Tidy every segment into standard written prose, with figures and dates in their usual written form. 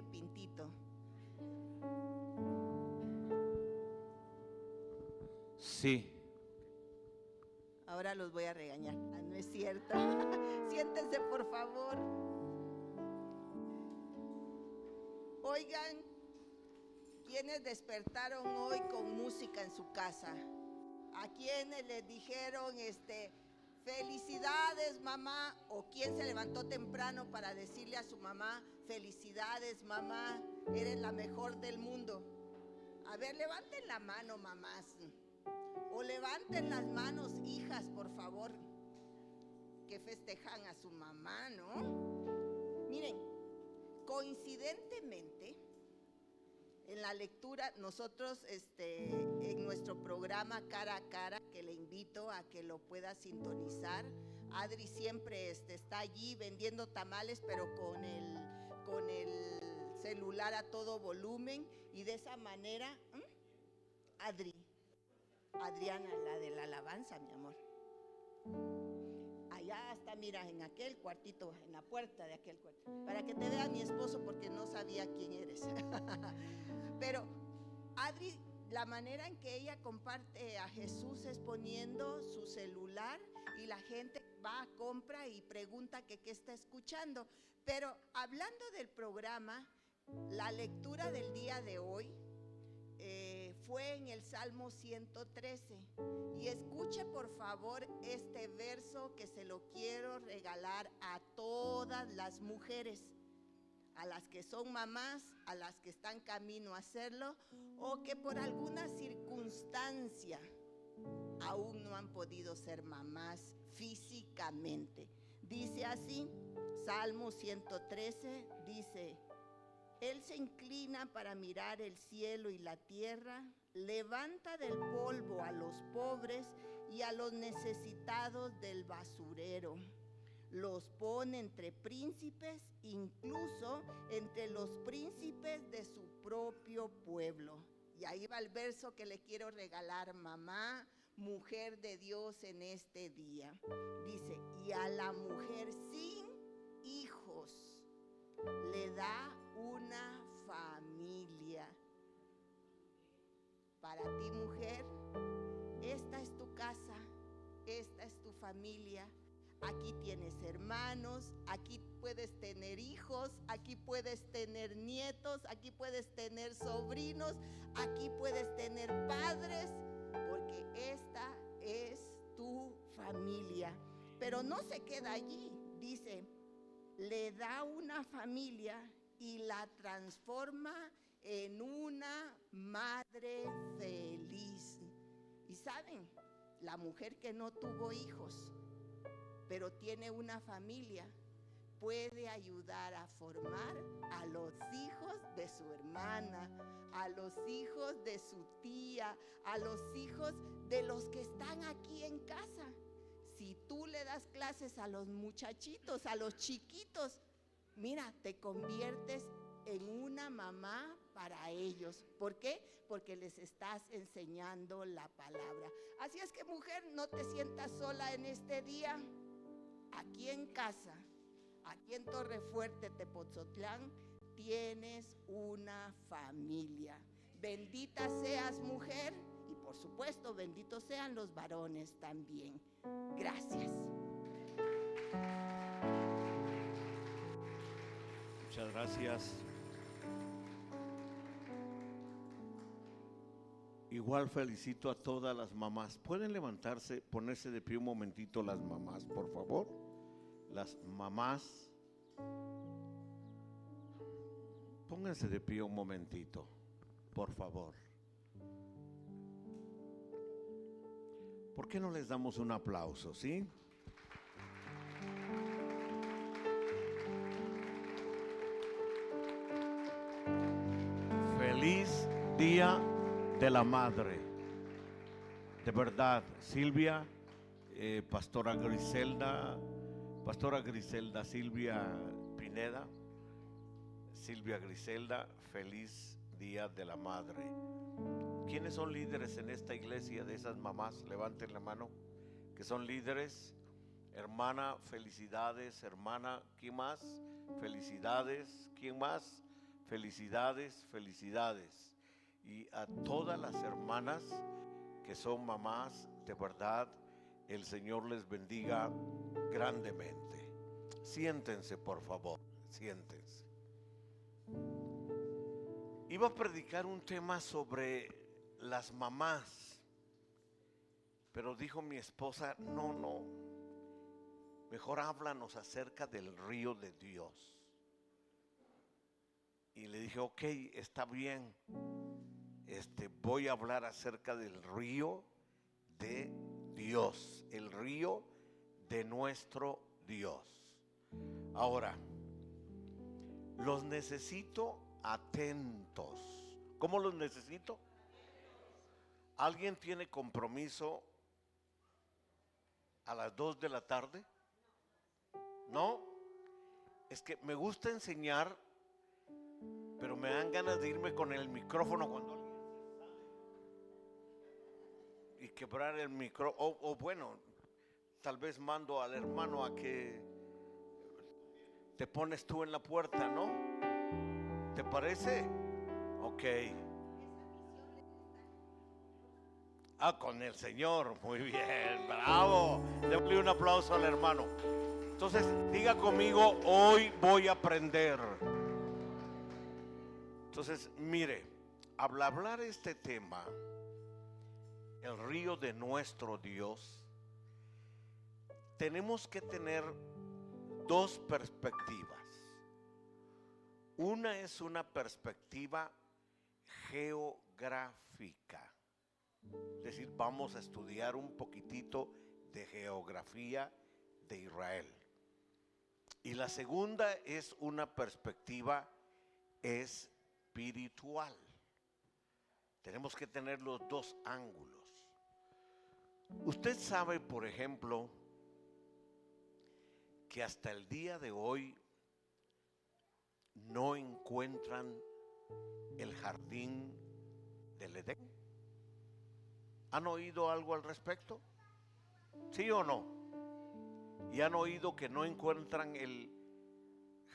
Pepe Pintito. Sí. Ahora los voy a regañar. Ah, no es cierto. Siéntense, por favor. Oigan, ¿quiénes despertaron hoy con música en su casa? ¿A quiénes les dijeron felicidades, mamá? ¿O quién se levantó temprano para decirle a su mamá, felicidades, mamá, eres la mejor del mundo? A ver, levanten la mano, mamás. O levanten las manos, hijas, por favor, que festejan a su mamá, ¿no? Miren, coincidentemente, en la lectura, nosotros en nuestro programa Cara a Cara, que le invito a que lo pueda sintonizar, Adri siempre está allí vendiendo tamales, pero con el celular a todo volumen, y de esa manera, Adriana, la de la alabanza, mi amor. Allá está, mira, en aquel cuartito, en la puerta de aquel cuarto, para que te vea mi esposo, porque no sabía quién eres. Pero Adri, la manera en que ella comparte a Jesús es poniendo su celular, y la gente va a compra y pregunta que qué está escuchando. Pero hablando del programa, la lectura del día de hoy fue en el Salmo 113. Y escuche por favor este verso, que se lo quiero regalar a todas las mujeres, a las que son mamás, a las que están camino a hacerlo, o que por alguna circunstancia aún no han podido ser mamás físicamente. Dice así, Salmo 113, dice: Él se inclina para mirar el cielo y la tierra, levanta del polvo a los pobres y a los necesitados del basurero. Los pone entre príncipes, incluso entre los príncipes de su propio pueblo. Y ahí va el verso que le quiero regalar, mamá, mujer de Dios, en este día. Dice: y a la mujer sin hijos le da una familia. Para ti, mujer, esta es tu casa, esta es tu familia. Aquí tienes hermanos, aquí puedes tener hijos, aquí puedes tener nietos, aquí puedes tener sobrinos, aquí puedes tener padres, porque esta es tu familia. Pero no se queda allí, dice: le da una familia y la transforma en una madre feliz. Y saben, la mujer que no tuvo hijos, pero tiene una familia, puede ayudar a formar a los hijos de su hermana, a los hijos de su tía, a los hijos de los que están aquí en casa. Si tú le das clases a los muchachitos, a los chiquitos, mira, te conviertes en una mamá para ellos. ¿Por qué? Porque les estás enseñando la palabra. Así es que, mujer, no te sientas sola en este día. Aquí en casa, aquí en Torrefuerte, Tepotzotlán, tienes una familia. Bendita seas, mujer, y por supuesto, benditos sean los varones también. Gracias. Muchas gracias. Igual felicito a todas las mamás. ¿Pueden levantarse, ponerse de pie un momentito las mamás, por favor? Las mamás, pónganse de pie un momentito, por favor. ¿Por qué no les damos un aplauso, sí? Feliz Día de la Madre. De verdad, Silvia, Pastora Griselda, Silvia Pineda, Silvia Griselda, feliz Día de la Madre. ¿Quiénes son líderes en esta iglesia de esas mamás? Levanten la mano, que son líderes. Hermana, felicidades, hermana. ¿Quién más? Felicidades. ¿Quién más? Felicidades, felicidades. Y a todas las hermanas que son mamás, de verdad, el Señor les bendiga grandemente. Siéntense, por favor, siéntense. Iba a predicar un tema sobre las mamás, pero dijo mi esposa, no, mejor háblanos acerca del río de Dios. Y le dije, ok, está bien, voy a hablar acerca del río de Dios, el río de nuestro Dios. Ahora, los necesito atentos. ¿Cómo los necesito? ¿Alguien tiene compromiso a las 2 de la tarde? ¿No? Es que me gusta enseñar, pero me dan ganas de irme con el micrófono cuando alguien se sale y quebrar el micrófono. O bueno, tal vez mando al hermano a que te pones tú en la puerta, ¿no? ¿Te parece? Ok. Con el Señor. Muy bien, bravo. Démosle un aplauso al hermano. Entonces, diga conmigo, hoy voy a aprender. Entonces, mire, al hablar este tema, el río de nuestro Dios, tenemos que tener dos perspectivas. Una es una perspectiva geográfica. Es decir, vamos a estudiar un poquitito de geografía de Israel. Y la segunda es una perspectiva espiritual. Tenemos que tener los dos ángulos. Usted sabe, por ejemplo, que hasta el día de hoy no encuentran el jardín del Edén. ¿Han oído algo al respecto? ¿Sí o no? ¿Y han oído que no encuentran el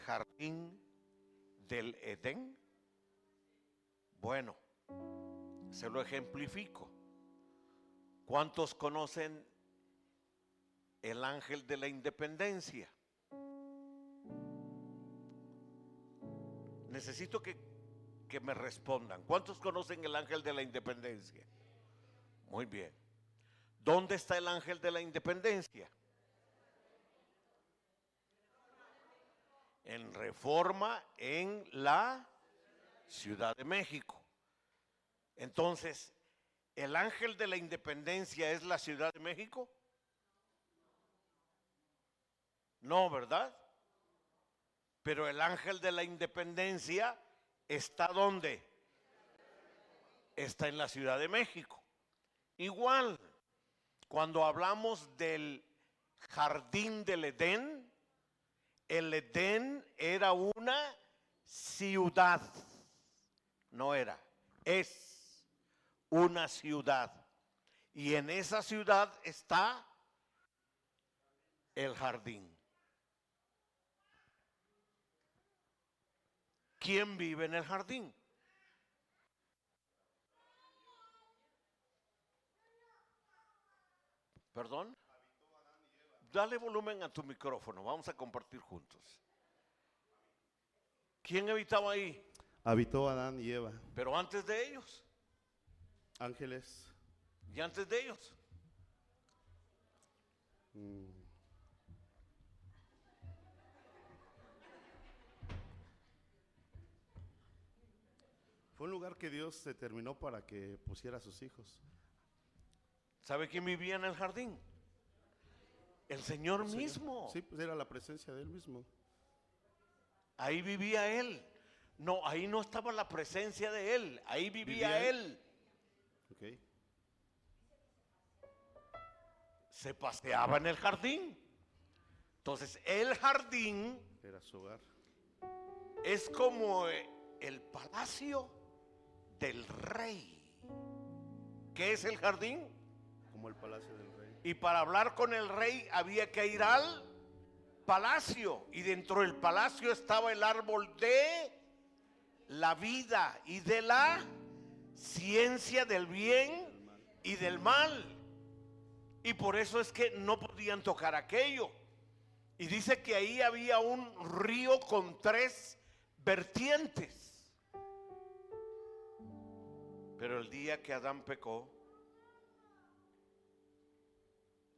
jardín del Edén? Bueno, se lo ejemplifico. ¿Cuántos conocen el ángel de la independencia? Necesito que me respondan. ¿Cuántos conocen el ángel de la independencia? Muy bien. ¿Dónde está el ángel de la independencia? En Reforma, en la Ciudad de México. Entonces, ¿el ángel de la independencia es la Ciudad de México? No, ¿verdad? Pero el ángel de la independencia ¿está dónde? Está en la Ciudad de México. Igual, cuando hablamos del jardín del Edén, el Edén era una ciudad, no era, es una ciudad. Y en esa ciudad está el jardín. ¿Quién vive en el jardín? ¿Perdón? Dale volumen a tu micrófono, vamos a compartir juntos. ¿Quién habitaba ahí? Habitó Adán y Eva. Pero antes de ellos. Ángeles. ¿Y antes de ellos? Fue un lugar que Dios determinó para que pusiera a sus hijos. ¿Sabe quién vivía en el jardín? El Señor mismo. Sí, pues era la presencia de Él mismo. Ahí vivía Él. No, ahí no estaba la presencia de Él. Ahí vivía Él. Okay. Se paseaba en el jardín. Entonces, el jardín Era su hogar. es como el palacio del rey. ¿Qué es el jardín? Como el palacio del rey. Y para hablar con el rey había que ir al palacio. Y dentro del palacio estaba el árbol de la vida y de la ciencia del bien y del mal. Y por eso es que no podían tocar aquello. Y dice que ahí había un río con 3 vertientes. Pero el día que Adán pecó,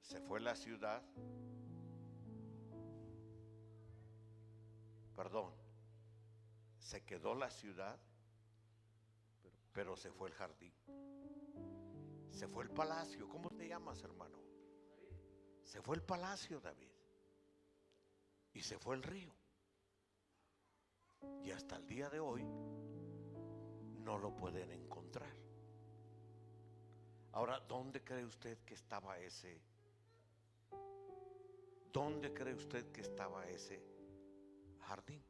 se fue la ciudad. Perdón, se quedó la ciudad, pero se fue el jardín. Se fue el palacio. ¿Cómo te llamas, hermano? Se fue el palacio, David. Y se fue el río. Y hasta el día de hoy no lo pueden encontrar. Ahora, ¿dónde cree usted que estaba ese? ¿Dónde cree usted que estaba ese jardín?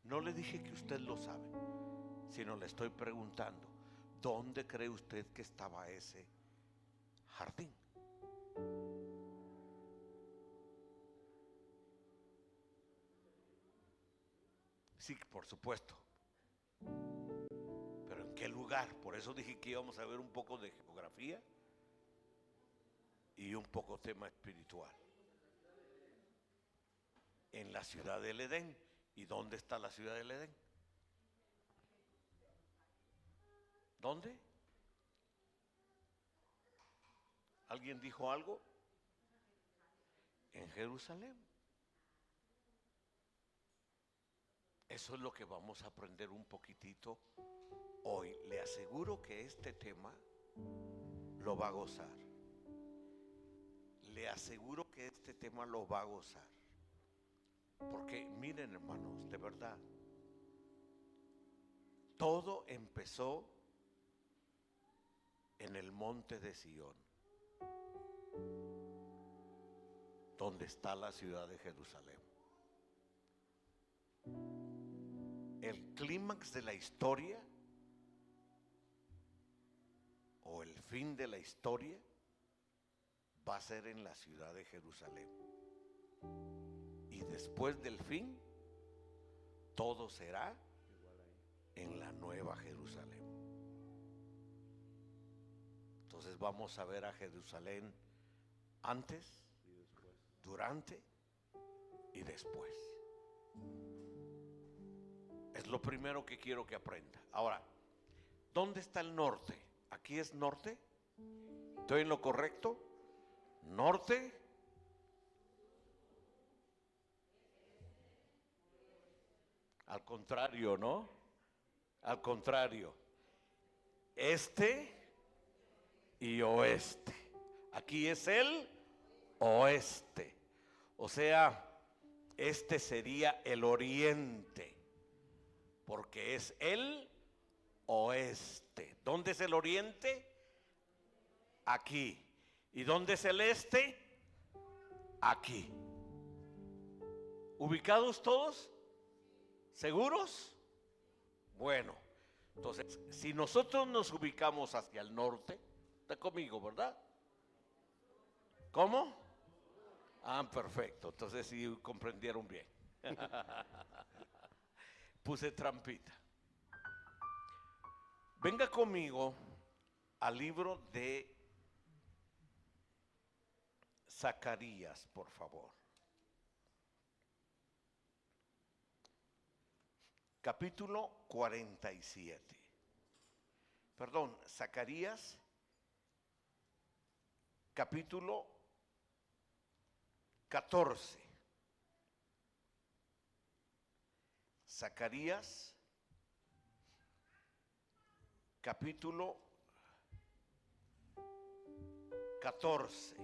No le dije que usted lo sabe, sino le estoy preguntando, ¿dónde cree usted que estaba ese jardín? Sí, por supuesto. Pero ¿en qué lugar? Por eso dije que íbamos a ver un poco de geografía y un poco tema espiritual. En la ciudad del Edén. ¿Y dónde está la ciudad del Edén? ¿Dónde? ¿Alguien dijo algo? En Jerusalén. Eso es lo que vamos a aprender un poquitito hoy. Le aseguro que este tema lo va a gozar. Le aseguro que este tema lo va a gozar. Porque miren, hermanos, de verdad, todo empezó en el monte de Sión, donde está la ciudad de Jerusalén. El clímax de la historia o el fin de la historia va a ser en la ciudad de Jerusalén. Y después del fin, todo será en la nueva Jerusalén. Entonces vamos a ver a Jerusalén antes, durante y después. Es lo primero que quiero que aprenda. Ahora, ¿dónde está el norte? ¿Aquí es norte? ¿Estoy en lo correcto? Norte. Al contrario, ¿no? Al contrario. Este y oeste. Aquí es el oeste. O sea, este sería el oriente, porque es el oeste. ¿Dónde es el oriente? Aquí. ¿Y dónde es el este? Aquí. ¿Ubicados todos? ¿Seguros? Bueno, entonces, si nosotros nos ubicamos hacia el norte, está conmigo, ¿verdad? ¿Cómo? Ah, perfecto, entonces sí comprendieron bien. Puse trampita. Venga conmigo al libro de Zacarías, por favor. Capítulo 47. Perdón, Zacarías, capítulo 14. Zacarías, capítulo 14.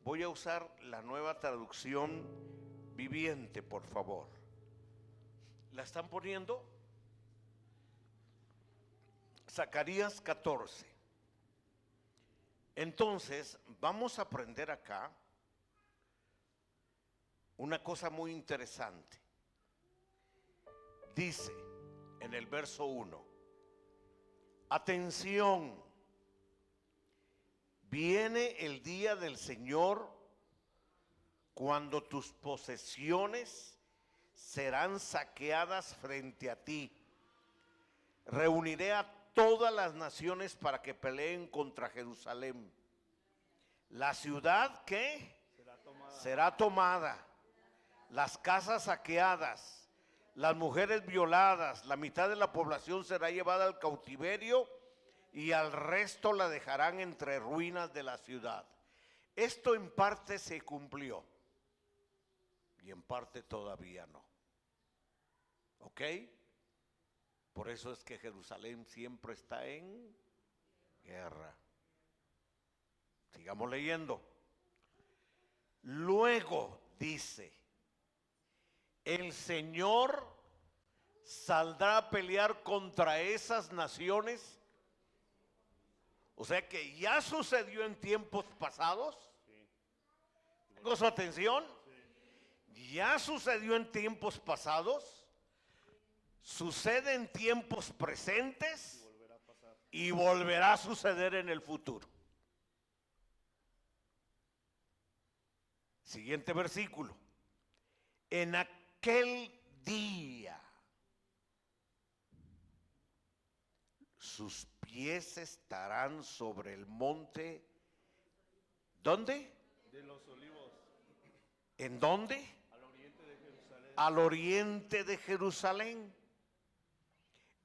Voy a usar la nueva traducción viviente, por favor. ¿La están poniendo? Zacarías 14. Entonces, vamos a aprender acá una cosa muy interesante. Dice en el verso 1: atención, viene el día del Señor cuando tus posesiones serán saqueadas frente a ti. Reuniré a todas las naciones para que peleen contra Jerusalén. La ciudad que será tomada, las casas saqueadas, las mujeres violadas, la mitad de la población será llevada al cautiverio y al resto la dejarán entre ruinas de la ciudad. Esto en parte se cumplió y en parte todavía no. ¿Ok? Por eso es que Jerusalén siempre está en guerra. Sigamos leyendo. Luego dice, el Señor saldrá a pelear contra esas naciones. O sea que ya sucedió en tiempos pasados. ¿Tengo su atención? Ya sucedió en tiempos pasados, sucede en tiempos presentes y volverá a suceder en el futuro. Siguiente versículo. En aquel día sus pies estarán sobre el monte. ¿Dónde? De los Olivos. ¿En dónde? Al oriente de Jerusalén. Al oriente de Jerusalén.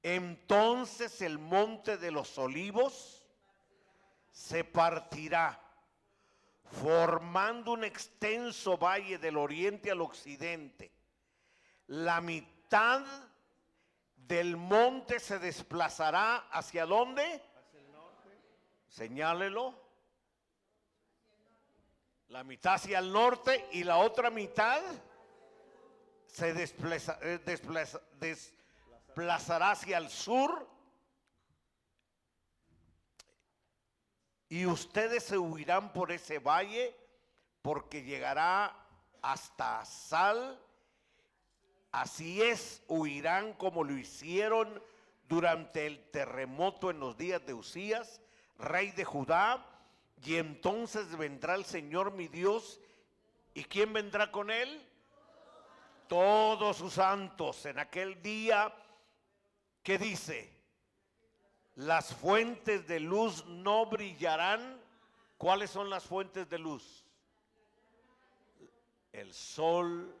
Entonces el monte de los Olivos se partirá, formando un extenso valle del oriente al occidente. La mitad del monte se desplazará ¿hacia dónde? Hacia el norte. Señálelo. La mitad hacia el norte y la otra mitad se desplazará hacia el sur. Y ustedes se huirán por ese valle, porque llegará hasta Sal. Así es, huirán como lo hicieron durante el terremoto en los días de Usías, rey de Judá. Y entonces vendrá el Señor mi Dios. ¿Y quién vendrá con él? Todos sus santos. En aquel día, ¿qué dice? Las fuentes de luz no brillarán. ¿Cuáles son las fuentes de luz? El sol,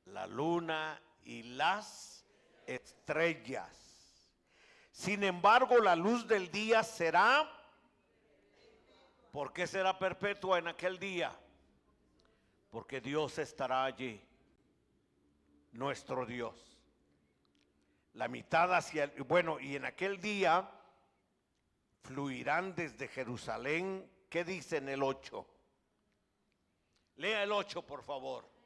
la luna y las estrellas. Sin embargo, la luz del día será. ¿Por qué será perpetua en aquel día? Porque Dios estará allí, nuestro Dios. La mitad hacia el, bueno, y en aquel día fluirán desde Jerusalén. ¿Qué dice en el 8? Lea el 8, por favor.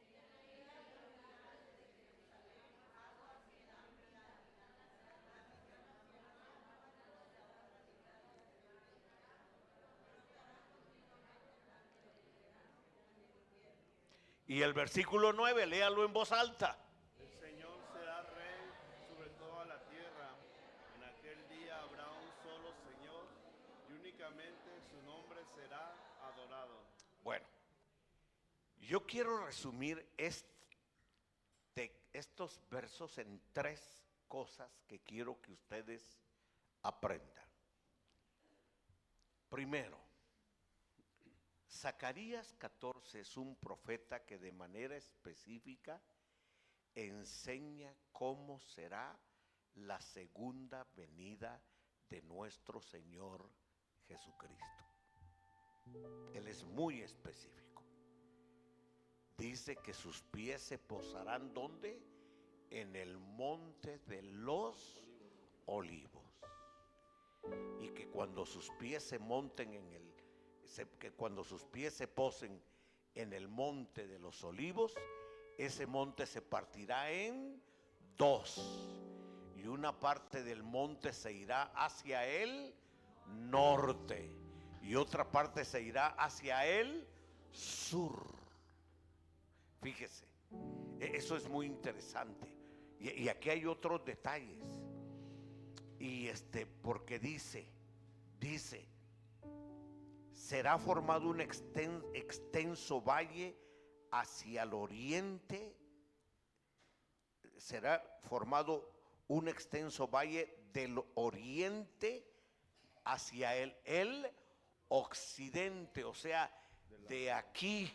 Y el versículo 9, léalo en voz alta. El Señor será rey sobre toda la tierra. En aquel día habrá un solo Señor y únicamente su nombre será adorado. Bueno, yo quiero resumir estos versos en 3 cosas que quiero que ustedes aprendan. Primero, Zacarías 14 es un profeta que de manera específica enseña cómo será la segunda venida de nuestro Señor Jesucristo. Él es muy específico. Dice que sus pies se posarán ¿dónde? En el monte de los olivos. Y que cuando sus pies se monten que cuando sus pies se posen en el monte de los olivos, ese monte se partirá en 2. Y una parte del monte se irá hacia el norte. Y otra parte se irá hacia el sur. Fíjese, eso es muy interesante. Y aquí hay otros detalles. Y porque dice, será formado un extenso valle hacia el oriente. Será formado un extenso valle del oriente hacia el occidente, o sea, de aquí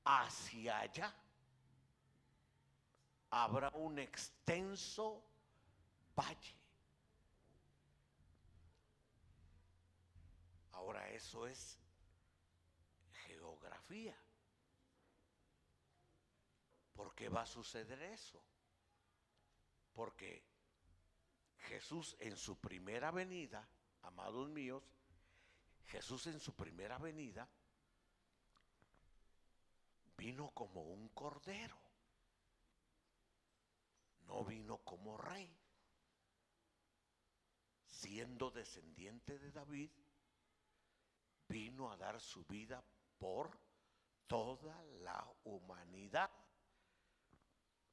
hacia allá habrá un extenso valle. Ahora eso es geografía. ¿Por qué va a suceder eso? Porque Jesús en su primera venida, amados míos, Jesús en su primera venida vino como un cordero, no vino como rey. Siendo descendiente de David, vino a dar su vida por toda la humanidad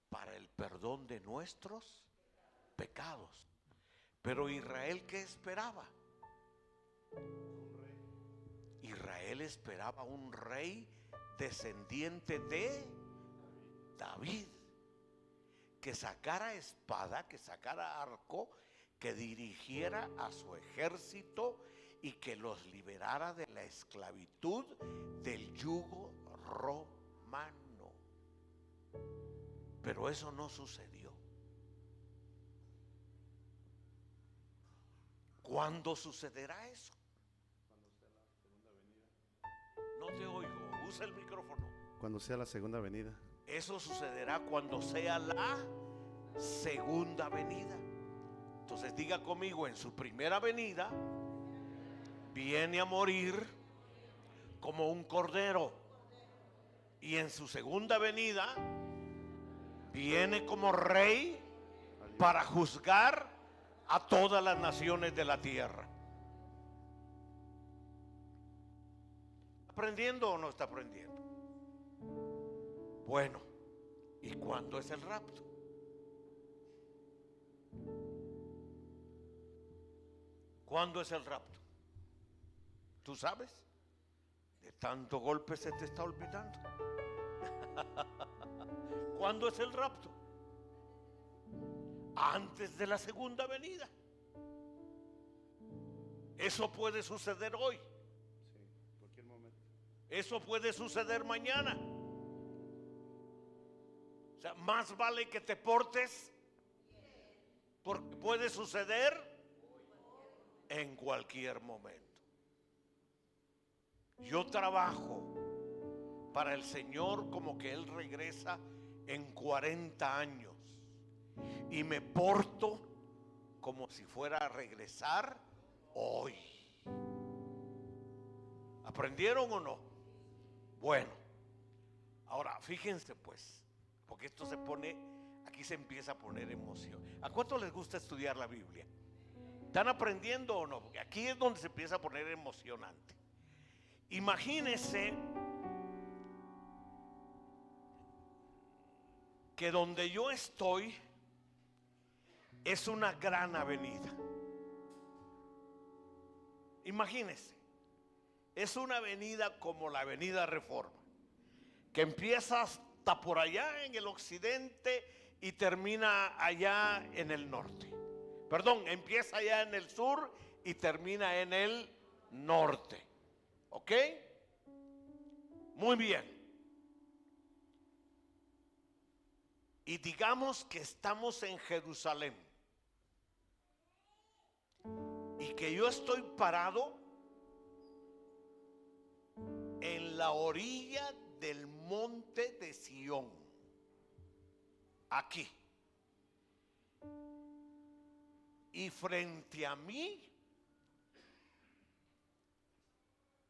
para el perdón de nuestros pecados. Pero Israel, ¿qué esperaba? Israel esperaba un rey descendiente de David, que sacara espada, que sacara arco, que dirigiera a su ejército y que los liberara de la esclavitud del yugo romano. Pero eso no sucedió. ¿Cuándo sucederá eso? No te oigo, usa el micrófono. Cuando sea la segunda venida. Eso sucederá cuando sea la segunda venida. Entonces diga conmigo, en su primera venida viene a morir como un cordero, y en su segunda venida viene como rey para juzgar a todas las naciones de la tierra. ¿Aprendiendo o no está aprendiendo? Bueno, ¿y cuándo es el rapto? ¿Cuándo es el rapto? ¿Tú sabes? De tanto golpe se te está olvidando. ¿Cuándo es el rapto? Antes de la segunda venida. Eso puede suceder hoy. Sí, cualquier momento. Eso puede suceder mañana. O sea, más vale que te portes, porque puede suceder en cualquier momento. Yo trabajo para el Señor como que Él regresa en 40 años y me porto como si fuera a regresar hoy. ¿Aprendieron o no? Bueno, ahora fíjense pues, porque esto se pone, aquí se empieza a poner emoción. ¿A cuánto les gusta estudiar la Biblia? ¿Están aprendiendo o no? Porque aquí es donde se empieza a poner emocionante. Imagínense que donde yo estoy es una gran avenida. Imagínense, es una avenida como la Avenida Reforma, que empieza hasta por allá en el occidente y termina allá en el norte. Perdón, empieza allá en el sur y termina en el norte. ¿Ok? Muy bien. Y digamos que estamos en Jerusalén y que yo estoy parado en la orilla del monte de Sión, aquí, y frente a mí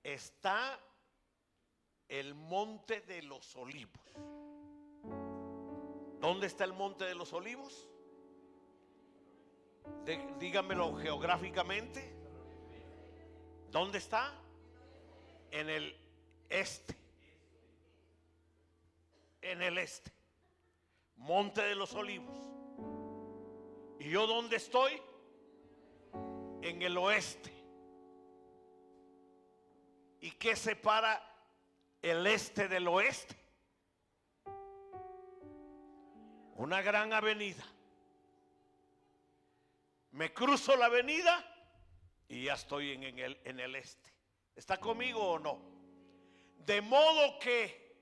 está el monte de los Olivos. ¿Dónde está el monte de los Olivos? Dígamelo geográficamente. ¿Dónde está? En el este. En el este. Monte de los Olivos. ¿Y yo dónde estoy? En el oeste. ¿Y qué separa el este del oeste? Una gran avenida. Me cruzo la avenida y ya estoy en el este. ¿Está conmigo o no? De modo que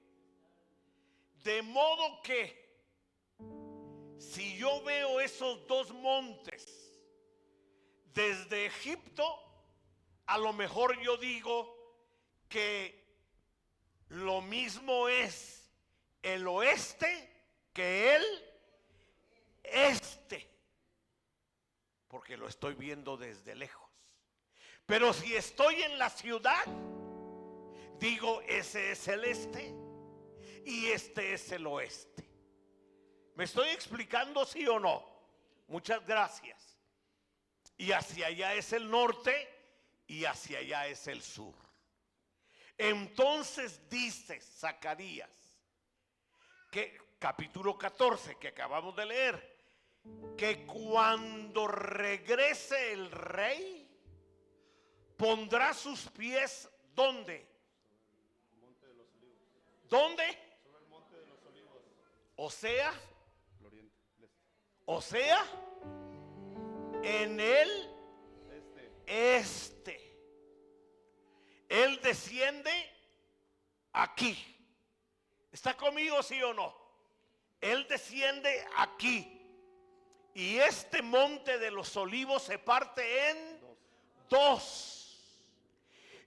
si yo veo esos dos montes desde Egipto, a lo mejor yo digo que lo mismo es el oeste que el este, porque lo estoy viendo desde lejos. Pero si estoy en la ciudad, digo, ese es el este y este es el oeste. ¿Me estoy explicando, sí o no? Muchas gracias. Y hacia allá es el norte y hacia allá es el sur. Entonces dice Zacarías, que capítulo 14 que acabamos de leer, que cuando regrese el rey, pondrá sus pies ¿dónde? Monte de los Olivos. ¿Dónde? Sobre el Monte de los Olivos. O sea, El oriente, el este. o sea, en el este. Él desciende aquí. ¿Está conmigo, sí o no? Él desciende aquí. Y este monte de los olivos se parte en dos.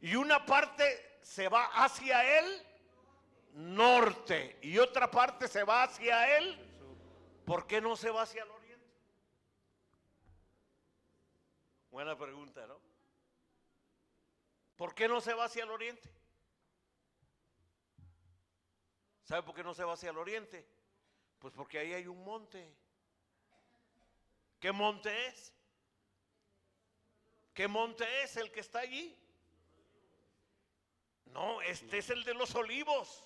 Y una parte se va hacia el norte y otra parte se va hacia el sur. ¿Por qué no se va hacia el oriente? Buena pregunta, ¿no? ¿Por qué no se va hacia el oriente? ¿Sabe por qué no se va hacia el oriente? Pues porque ahí hay un monte. ¿Qué monte es? ¿Qué monte es el que está allí? No, este es el de los olivos.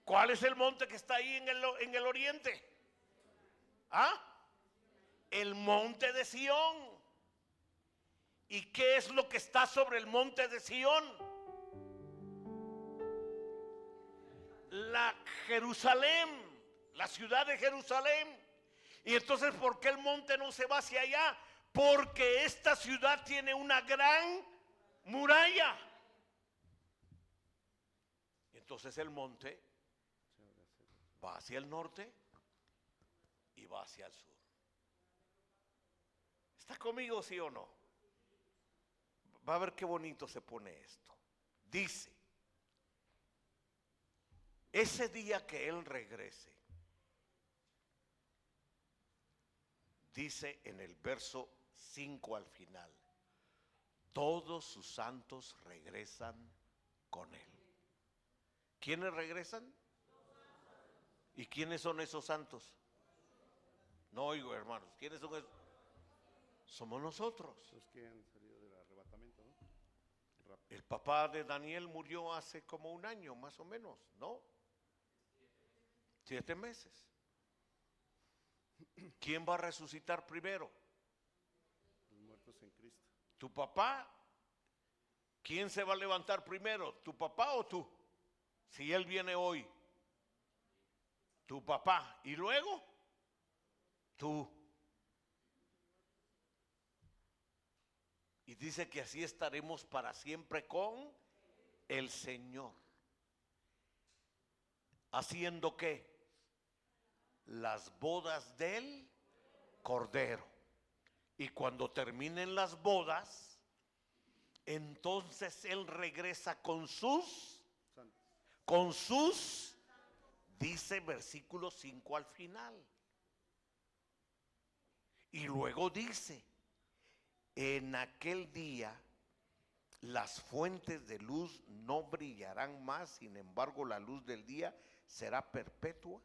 ¿Cuál es el monte que está ahí en el oriente? ¿Ah? El monte de Sión. ¿Y qué es lo que está sobre el monte de Sión? La Jerusalén, la ciudad de Jerusalén. Y entonces, ¿por qué el monte no se va hacia allá? Porque esta ciudad tiene una gran muralla. Entonces el monte va hacia el norte y va hacia el sur. ¿Está conmigo, sí o no? Va a ver qué bonito se pone esto. Dice, ese día que Él regrese, dice en el verso 5 al final, todos sus santos regresan con Él. ¿Quiénes regresan? ¿Y quiénes son esos santos? No oigo, hermanos. ¿Quiénes son esos? Somos nosotros. Los que han salido del arrebatamiento, ¿no? El papá de Daniel murió hace como un año, más o menos, ¿no? 7 meses. ¿Quién va a resucitar primero? Los muertos en Cristo. ¿Tu papá? ¿Quién se va a levantar primero? ¿Tu papá o tú? Si Él viene hoy. Tu papá. ¿Y luego? Tú. Y dice que así estaremos para siempre con el Señor. ¿Haciendo qué? Las bodas del Cordero. Y cuando terminen las bodas, entonces Él regresa con sus, dice versículo 5 al final. Y luego dice, en aquel día las fuentes de luz no brillarán más, sin embargo la luz del día será perpetua.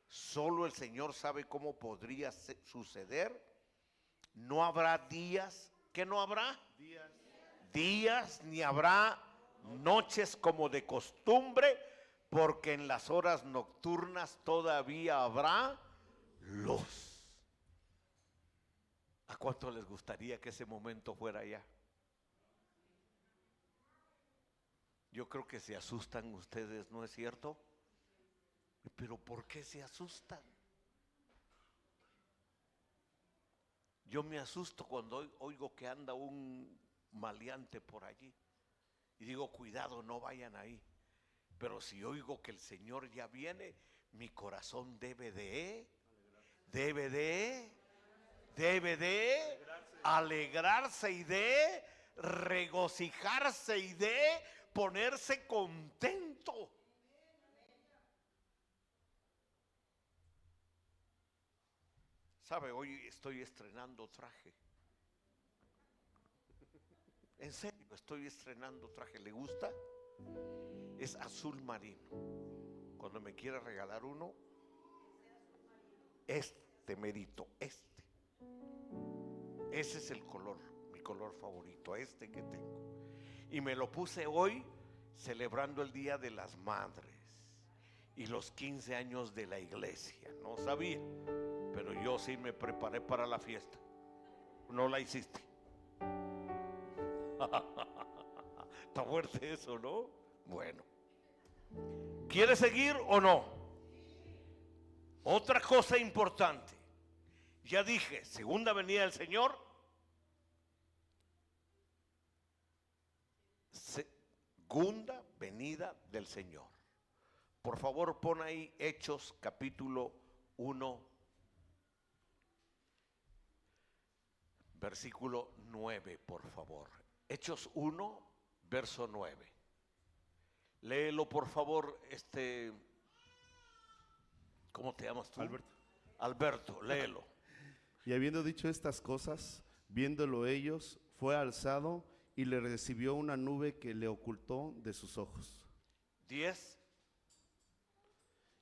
Solo el Señor sabe cómo podría suceder. No habrá días, ¿qué no habrá? Días, ni habrá noches como de costumbre, porque en las horas nocturnas todavía habrá luz. ¿A cuánto les gustaría que ese momento fuera ya? Yo creo que se asustan ustedes, ¿no es cierto? Pero ¿por qué se asustan? Yo me asusto cuando oigo que anda un maleante por allí y digo, cuidado, no vayan ahí. Pero si oigo que el Señor ya viene, mi corazón debe de alegrarse y de regocijarse y de ponerse contento. ¿Sabe? Hoy estoy estrenando traje. En serio, estoy estrenando traje. ¿Le gusta? Es azul marino. Cuando me quiera regalar uno, este merito, este. Ese es el color, mi color favorito, este que tengo. Y me lo puse hoy celebrando el Día de las Madres y los 15 años de la iglesia. No sabía, pero yo sí me preparé para la fiesta. No la hiciste. Está fuerte eso, ¿no? Bueno. ¿Quiere seguir o no? Otra cosa importante. Ya dije, segunda venida del Señor. Segunda venida del Señor. Por favor, pon ahí Hechos capítulo 1, versículo 9, por favor. Hechos 1, verso 9. Léelo, por favor, ¿cómo te llamas tú? Alberto. Alberto, léelo. Y habiendo dicho estas cosas, viéndolo ellos, fue alzado y le recibió una nube que le ocultó de sus ojos. 10.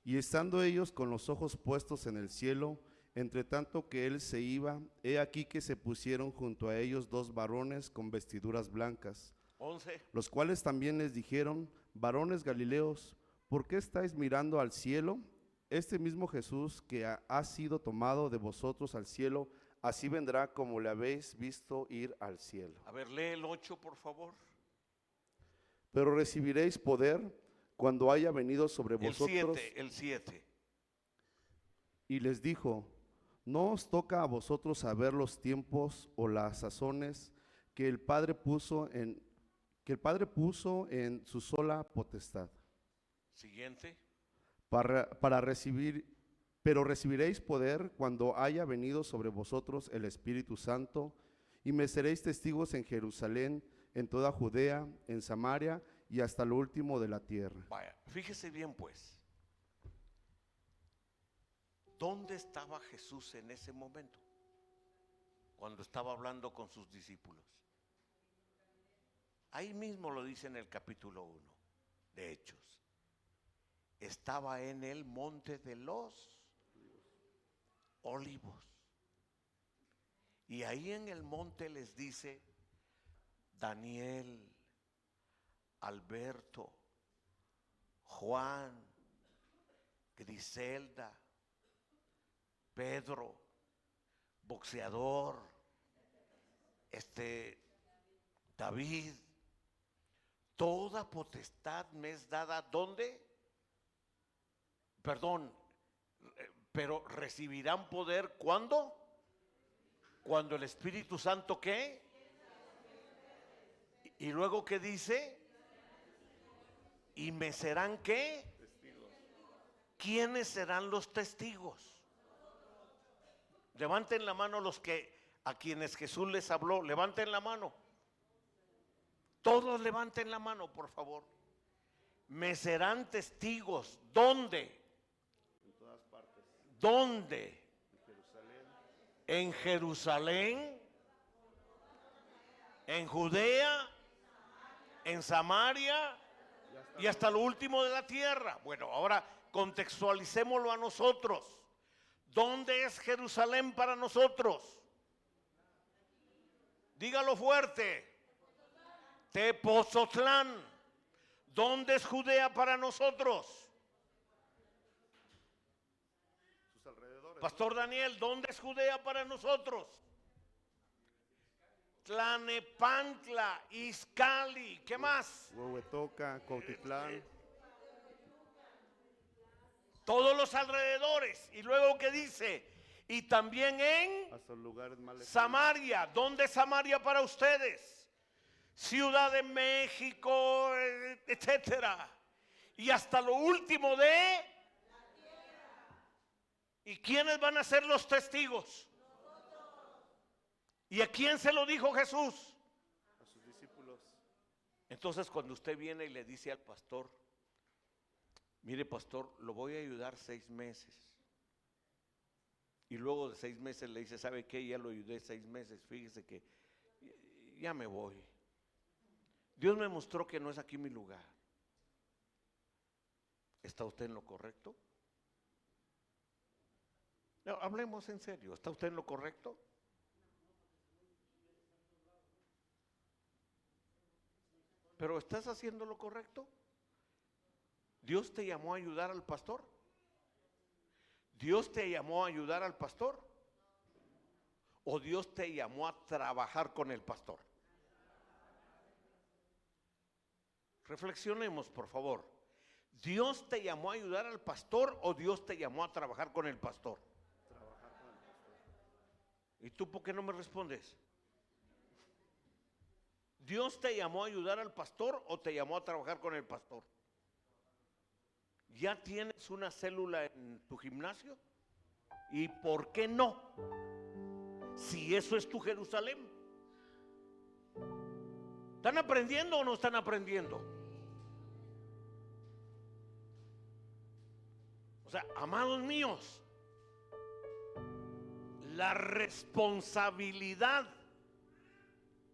Y estando ellos con los ojos puestos en el cielo, entre tanto que él se iba, he aquí que se pusieron junto a ellos dos varones con vestiduras blancas, 11. los cuales también les dijeron: varones Galileos, ¿por qué estáis mirando al cielo? Este mismo Jesús que ha sido tomado de vosotros al cielo, así vendrá como le habéis visto ir al cielo. A ver, lee el 8, por favor. Pero recibiréis poder cuando haya venido sobre vosotros. El 7. Y les dijo: no os toca a vosotros saber los tiempos o las sazones que el Padre puso en su sola potestad. Siguiente. Para recibir, pero recibiréis poder cuando haya venido sobre vosotros el Espíritu Santo, y me seréis testigos en Jerusalén, en toda Judea, en Samaria y hasta lo último de la tierra. Vaya, fíjese bien pues. ¿Dónde estaba Jesús en ese momento? Cuando estaba hablando con sus discípulos. Ahí mismo lo dice en el capítulo 1 de Hechos. Estaba en el monte de los olivos. Y ahí en el monte les dice: Daniel, Alberto, Juan, Griselda, Pedro, boxeador, David, toda potestad me es dada. ¿Dónde? Perdón, pero recibirán poder ¿cuándo? Cuando el Espíritu Santo ¿qué? Y luego ¿qué dice? Y me serán ¿qué? Testigos. ¿Quiénes serán los testigos? Levanten la mano los que a quienes Jesús les habló. Levanten la mano. Todos levanten la mano, por favor. Me serán testigos. ¿Dónde? En todas partes. ¿Dónde? En Jerusalén. En Jerusalén, en Judea, en Samaria y hasta lo último de la tierra. Bueno, ahora contextualicémoslo a nosotros. ¿Dónde es Jerusalén para nosotros? Dígalo fuerte. Tepozotlán. ¿Dónde es Judea para nosotros? Sus alrededores. Pastor Daniel, ¿dónde es Judea para nosotros? Tlanepantla, Izcalli, ¿qué más? Huehuetoca, Cuautitlán, Todos los alrededores. Y luego, ¿qué dice? Y también en hasta los lugares más lejanos. Samaria. ¿Dónde es Samaria para ustedes? Ciudad de México, etcétera. Y hasta lo último de la tierra. ¿Y quiénes van a ser los testigos? ¿Y a quién se lo dijo Jesús? A sus discípulos. Entonces, cuando usted viene y le dice al pastor, mire pastor, lo voy a ayudar 6 meses. Y luego de 6 meses le dice, ¿sabe qué? Ya lo ayudé 6 meses, fíjese que ya me voy. Dios me mostró que no es aquí mi lugar. ¿Está usted en lo correcto? No, hablemos en serio, ¿está usted en lo correcto? ¿Pero estás haciendo lo correcto? ¿Dios te llamó a ayudar al pastor? ¿Dios te llamó a ayudar al pastor? ¿O Dios te llamó a trabajar con el pastor? Reflexionemos, por favor. ¿Dios te llamó a ayudar al pastor o Dios te llamó a trabajar con el pastor? Trabajar con el pastor. ¿Y tú por qué no me respondes? ¿Dios te llamó a ayudar al pastor o te llamó a trabajar con el pastor? ¿Ya tienes una célula en tu gimnasio? ¿Y por qué no? Si eso es tu Jerusalén. ¿Están aprendiendo o no están aprendiendo? O sea, amados míos, la responsabilidad.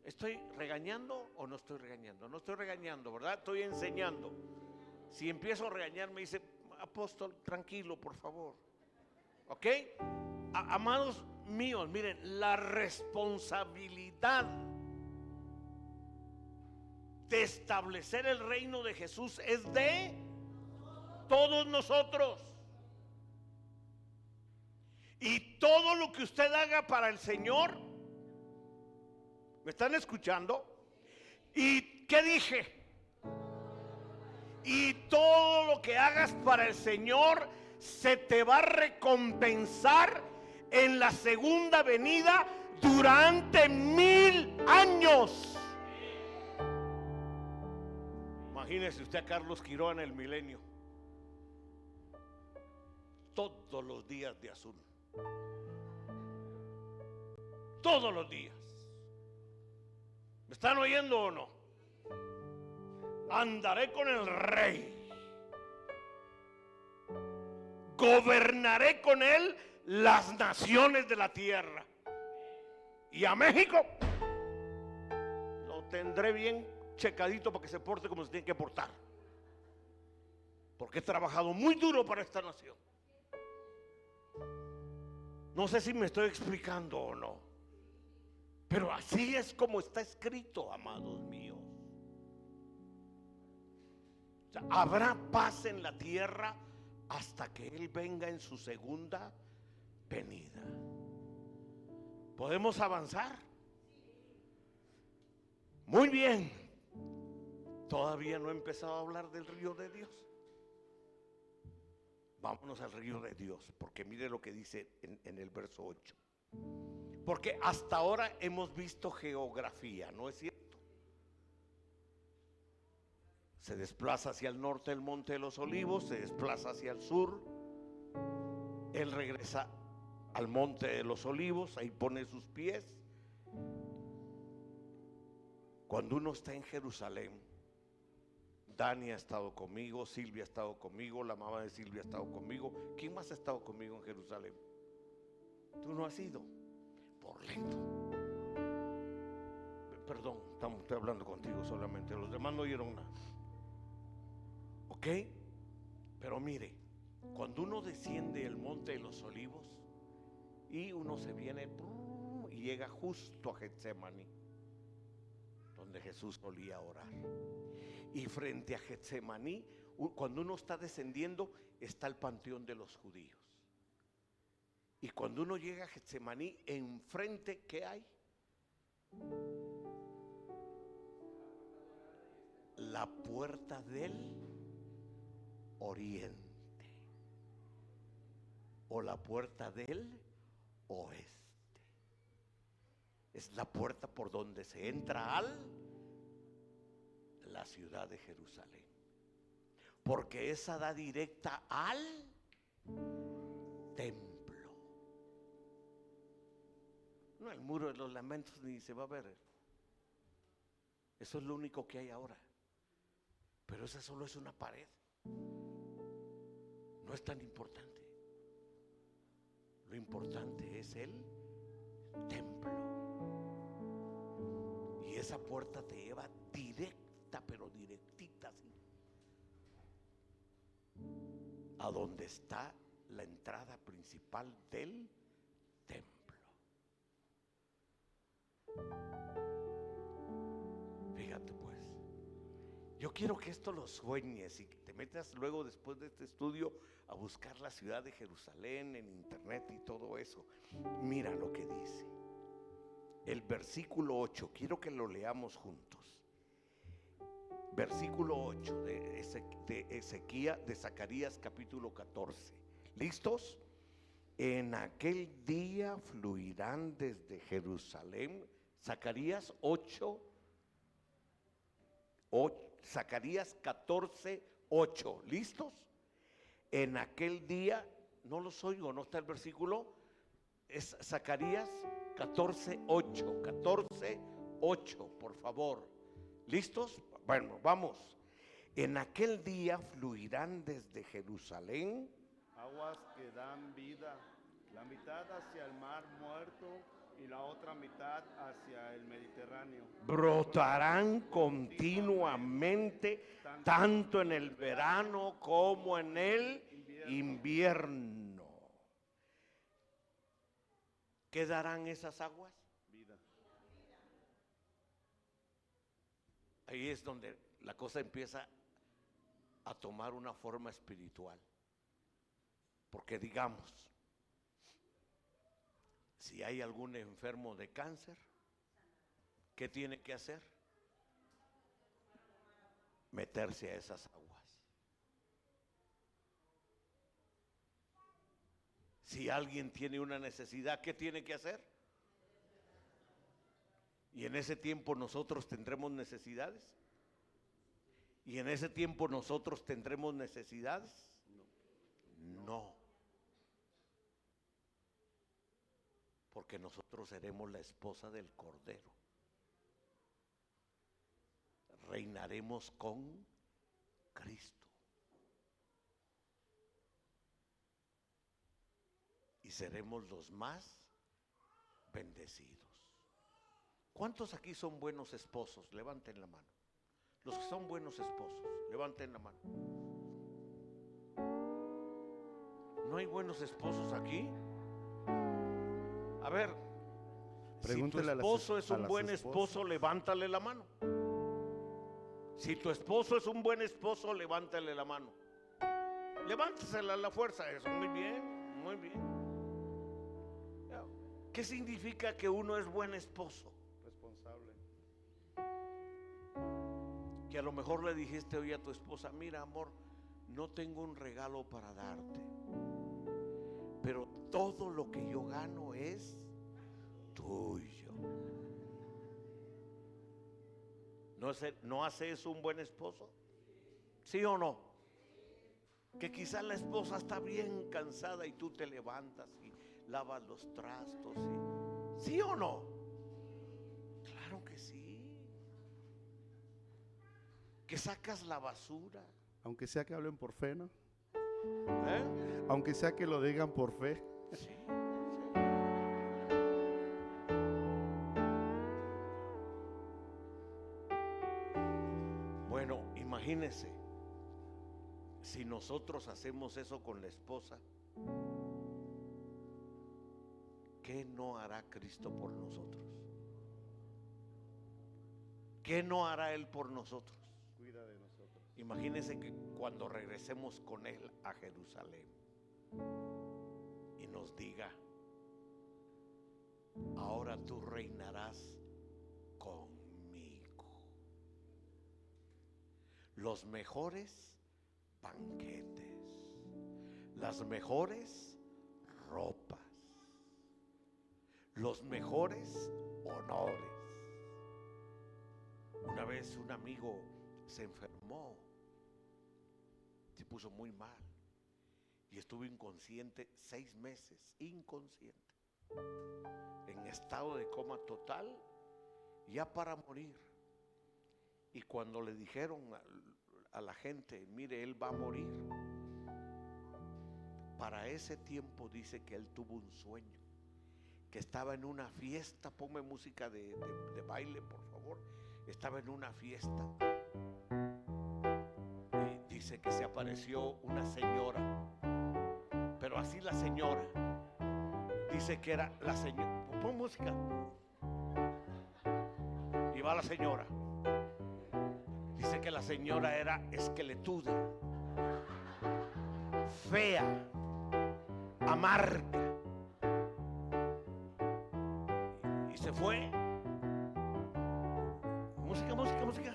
¿Estoy regañando o no estoy regañando? No estoy regañando, ¿verdad? Estoy enseñando. Si empiezo a regañar me dice, apóstol, tranquilo, por favor. ¿Ok? Amados míos, miren, la responsabilidad de establecer el reino de Jesús es de todos nosotros. Y todo lo que usted haga para el Señor, ¿me están escuchando? ¿Y qué dije? Y todo lo que hagas para el Señor se te va a recompensar en la segunda venida durante 1000 años. Imagínese usted a Carlos Quiroga en el milenio. Todos los días de azul. Todos los días. ¿Me están oyendo o no? Andaré con el rey. Gobernaré con él las naciones de la tierra. Y a México lo tendré bien checadito para que se porte como se tiene que portar. Porque he trabajado muy duro para esta nación. No sé si me estoy explicando o no. Pero así es como está escrito, amados míos. O sea, habrá paz en la tierra hasta que Él venga en su segunda venida. ¿Podemos avanzar? Muy bien. Todavía no he empezado a hablar del río de Dios. Vámonos al río de Dios, porque mire lo que dice en el verso 8. Porque hasta ahora hemos visto geografía, ¿no es cierto? Se desplaza hacia el norte del Monte de los Olivos, se desplaza hacia el sur. Él regresa al Monte de los Olivos, ahí pone sus pies. Cuando uno está en Jerusalén, Dani ha estado conmigo, Silvia ha estado conmigo, la mamá de Silvia ha estado conmigo. ¿Quién más ha estado conmigo en Jerusalén? Tú no has ido. Por lento. Perdón, estoy hablando contigo solamente. Los demás no oyeron nada. ¿Ok? Pero mire, cuando uno desciende el Monte de los Olivos y uno se viene y llega justo a Getsemaní, donde Jesús solía orar. Y frente a Getsemaní, cuando uno está descendiendo, está el panteón de los judíos. Y cuando uno llega a Getsemaní, enfrente, ¿qué hay? La puerta del oriente o la puerta del oeste. Es la puerta por donde se entra la ciudad de Jerusalén, porque esa da directa al templo. No, el muro de los lamentos ni se va a ver. Eso es lo único que hay ahora. Pero esa solo es una pared. No es tan importante. Lo importante es el templo. Y esa puerta te lleva directa, pero directita así, a donde está la entrada principal del templo. Fíjate pues, yo quiero que esto lo sueñes y que te metas luego, después de este estudio, a buscar la ciudad de Jerusalén en internet y todo eso. Mira lo que dice el versículo 8, quiero que lo leamos juntos. Versículo 8 de Zacarías capítulo 14. ¿Listos? En aquel día fluirán desde Jerusalén. Zacarías 8, Zacarías 14, 8. ¿Listos? En aquel día, no los oigo, no está el versículo. Es Zacarías 14, 8. 14, 8, por favor. ¿Listos? Bueno, vamos. En aquel día fluirán desde Jerusalén aguas que dan vida, la mitad hacia el mar muerto y la otra mitad hacia el Mediterráneo. brotarán continuamente, tanto en el verano como en el invierno. ¿Qué darán esas aguas? Vida. Ahí es donde la cosa empieza a tomar una forma espiritual. Porque digamos, si hay algún enfermo de cáncer, ¿qué tiene que hacer? Meterse a esas aguas. Si alguien tiene una necesidad, ¿qué tiene que hacer? Y en ese tiempo nosotros tendremos necesidades. ¿Y en ese tiempo nosotros tendremos necesidades? No. Porque nosotros seremos la esposa del Cordero. Reinaremos con Cristo. Y seremos los más bendecidos. ¿Cuántos aquí son buenos esposos? Levanten la mano. Los que son buenos esposos, levanten la mano. ¿No hay buenos esposos aquí? A ver, Pregúntele si tu a las esposo es a un las buen esposas. esposo, levántale la mano. Si tu esposo es un buen esposo, levántale la mano. Levántesela a la fuerza, eso, muy bien, muy bien. ¿Qué significa que uno es buen esposo? Responsable. Que a lo mejor le dijiste hoy a tu esposa: mira, amor, no tengo un regalo para darte, pero todo lo que yo gano es tuyo. ¿No hace eso un buen esposo? ¿Sí o no? Que quizás la esposa está bien cansada y tú te levantas y lavas los trastos. ¿Sí o no? Claro que sí. Que sacas la basura. Aunque sea que hablen por fe, ¿no? ¿Eh? Aunque sea que lo digan por fe. Sí. Bueno, imagínese si nosotros hacemos eso con la esposa, ¿qué no hará Cristo por nosotros? ¿Qué no hará Él por nosotros? Cuida de nosotros. Imagínese que cuando regresemos con Él a Jerusalén y nos diga: ahora tú reinarás conmigo. Los mejores banquetes, las mejores ropas, los mejores honores. Una vez un amigo se enfermó, se puso muy mal y estuvo inconsciente 6 meses, inconsciente, en estado de coma total, ya para morir. Y cuando le dijeron a la gente, mire, él va a morir, para ese tiempo dice que él tuvo un sueño, que estaba en una fiesta. Ponme música de baile, por favor. Estaba en una fiesta y dice que se apareció una señora, pero así la señora, dice que era la señora. Pon música. Y va la señora. Dice que la señora era esqueletuda, fea, amarga. Y se fue. Música.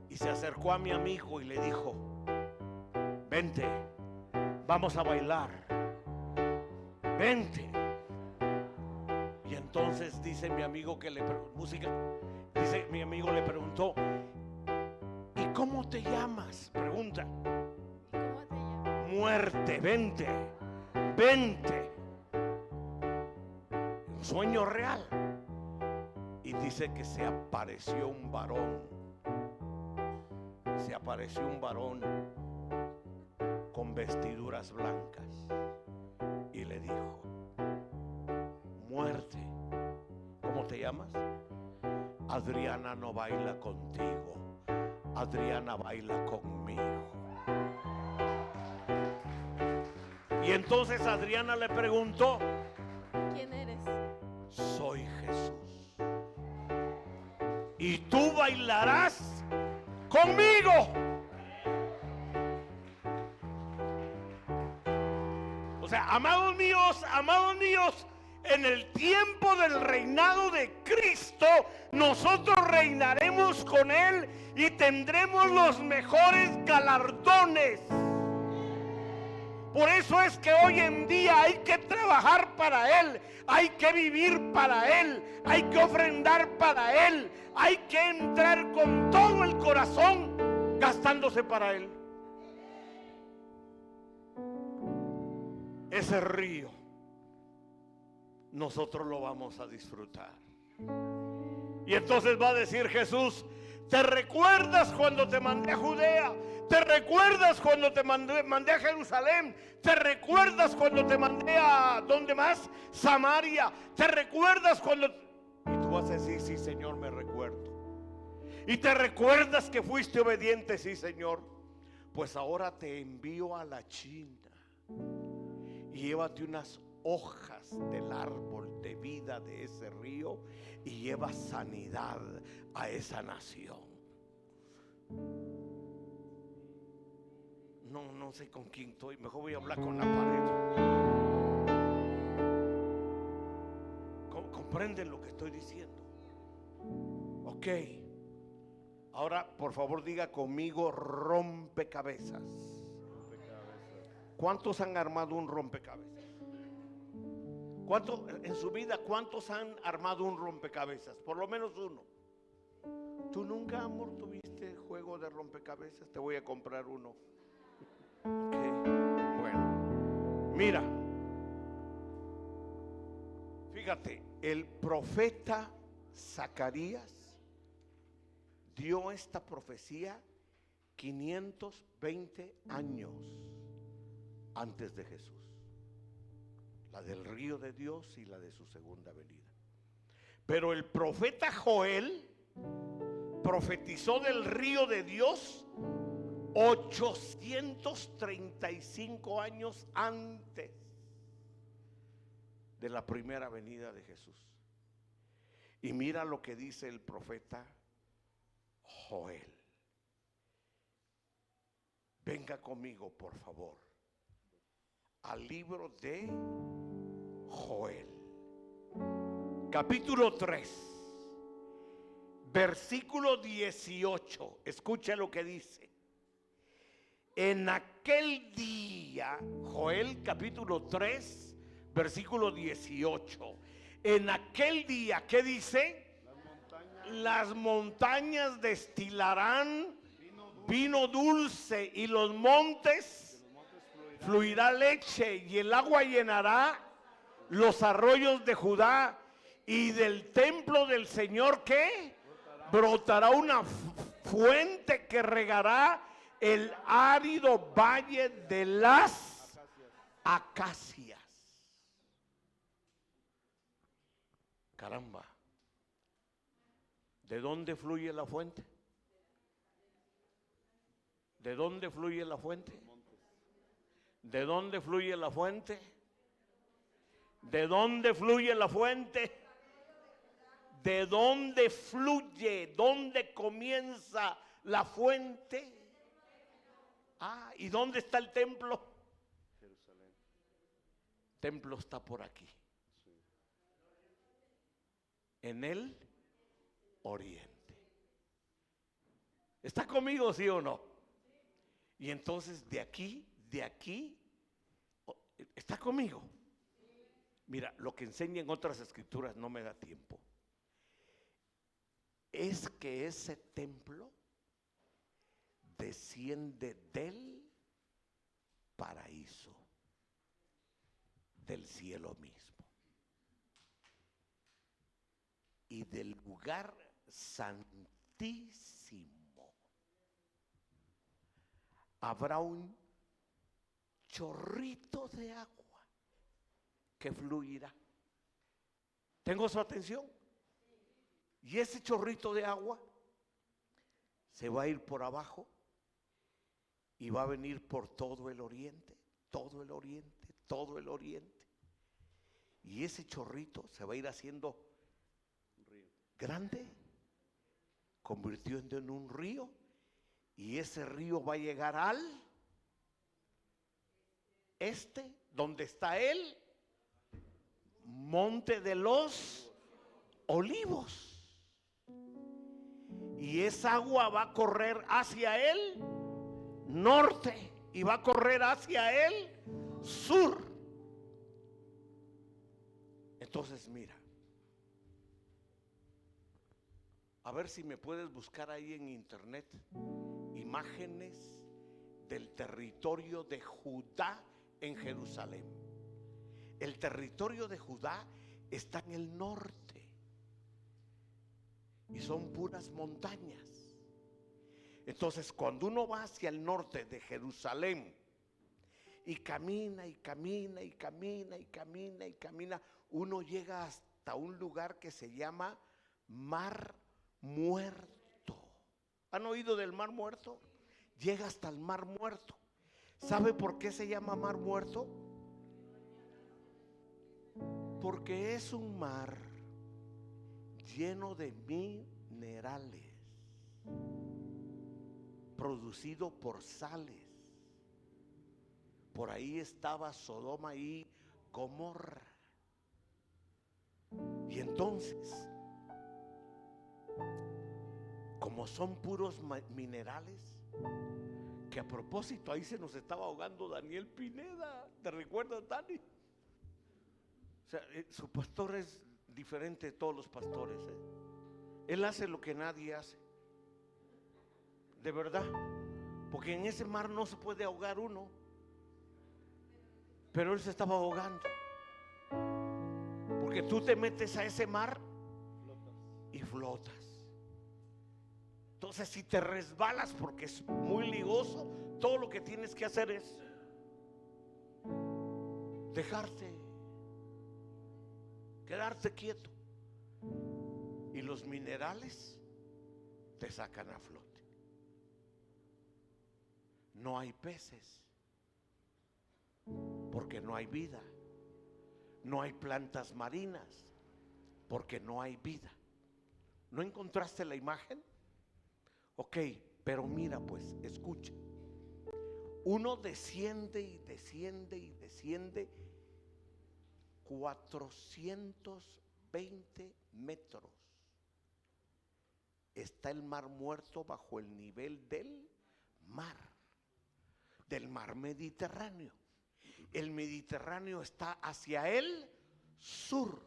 Y se acercó a mi amigo y le dijo, vente, vamos a bailar, vente. Y entonces dice mi amigo que dice mi amigo le preguntó, ¿y cómo te llamas? Pregunta. ¿Cómo te llamas? Muerte, vente. Un sueño real. Y dice que se apareció un varón. Se apareció un varón con vestiduras blancas y le dijo, muerte, ¿cómo te llamas? Adriana no baila contigo, Adriana baila conmigo. Y entonces Adriana le preguntó, ¿quién eres? soy Jesús. Y tú bailarás conmigo. O sea, amados míos, en el tiempo del reinado de Cristo, nosotros reinaremos con Él y tendremos los mejores galardones. Por eso es que hoy en día hay que trabajar para Él, hay que vivir para Él, hay que ofrendar para Él, hay que entrar con todo el corazón gastándose para Él. Ese río nosotros lo vamos a disfrutar. Y entonces va a decir Jesús, ¿te recuerdas cuando te mandé a Judea? ¿Te recuerdas cuando te mandé a Jerusalén? ¿Te recuerdas cuando te mandé a ¿dónde más? Samaria. ¿Te recuerdas cuando? Y tú vas a decir, sí, Señor, me recuerdo. ¿Y te recuerdas que fuiste obediente? Sí, Señor. Pues ahora te envío a la China y llévate unas hojas del árbol de vida de ese río y lleva sanidad a esa nación. No sé con quién estoy, mejor voy a hablar con la pared. ¿Comprenden lo que estoy diciendo? Ok. Ahora, por favor, diga conmigo rompecabezas. ¿Cuántos han armado un rompecabezas? ¿Cuántos en su vida, cuántos han armado un rompecabezas? Por lo menos uno. ¿Tú nunca, amor, tuviste juego de rompecabezas? Te voy a comprar uno. Okay. Bueno, mira, fíjate, el profeta Zacarías dio esta profecía 520 años antes de Jesús, la del río de Dios y la de su segunda venida. Pero el profeta Joel profetizó del río de Dios 835 años antes de la primera venida de Jesús. Y mira lo que dice el profeta Joel. Venga conmigo, por favor, al libro de Joel. capítulo 3, versículo 18. Escucha lo que dice. En aquel día, Joel capítulo 3, versículo 18. En aquel día, ¿qué dice? Las montañas destilarán vino dulce y los montes fluirá leche y el agua llenará los arroyos de Judá y del templo del Señor, ¿qué? Brotará una fuente que regará el árido valle de las acacias. Caramba, ¿de dónde fluye la fuente? ¿De dónde fluye la fuente? ¿De dónde fluye la fuente? ¿De dónde fluye la fuente? ¿De dónde fluye? ¿Dónde comienza la fuente? Ah, ¿y dónde está el templo? Jerusalén. El templo está por aquí. En el oriente. ¿Está conmigo, sí o no? Y entonces de aquí, ¿está conmigo? Mira, lo que enseña en otras escrituras no me da tiempo. Es que ese templo desciende del paraíso, del cielo mismo, y del lugar santísimo. Habrá un chorrito de agua que fluirá. ¿Tengo su atención? Y ese chorrito de agua se va a ir por abajo y va a venir por todo el oriente, todo el oriente, todo el oriente. Y ese chorrito se va a ir haciendo grande, convirtiendo en un río. Y ese río va a llegar al este, donde está el Monte de los Olivos. Y esa agua va a correr hacia el norte y va a correr hacia el sur. Entonces mira, a ver si me puedes buscar ahí en internet imágenes del territorio de Judá en Jerusalén. El territorio de Judá está en el norte y son puras montañas. Entonces cuando uno va hacia el norte de Jerusalén y camina y camina y camina y camina y camina, uno llega hasta un lugar que se llama Mar Muerto. ¿Han oído del Mar Muerto? Llega hasta el Mar Muerto. ¿Sabe por qué se llama Mar Muerto? Porque es un mar lleno de minerales, producido por sales. Por ahí estaba Sodoma y Gomorra. Y entonces, como son puros minerales, que a propósito ahí se nos estaba ahogando Daniel Pineda. ¿Te recuerdas, Dani? O sea, su pastor es diferente de todos los pastores, ¿eh? Él hace lo que nadie hace. De verdad. Porque en ese mar no se puede ahogar uno. Pero él se estaba ahogando. Porque tú te metes a ese mar y flotas. Entonces si te resbalas porque es muy ligoso, todo lo que tienes que hacer es dejarte, quedarte quieto, y los minerales te sacan a flote. No hay peces porque no hay vida. No hay plantas marinas porque no hay vida. ¿No encontraste la imagen? Ok, pero mira pues, escucha. Uno desciende y desciende y desciende 400 20 metros está el Mar Muerto bajo el nivel del mar Mediterráneo. El Mediterráneo está hacia el sur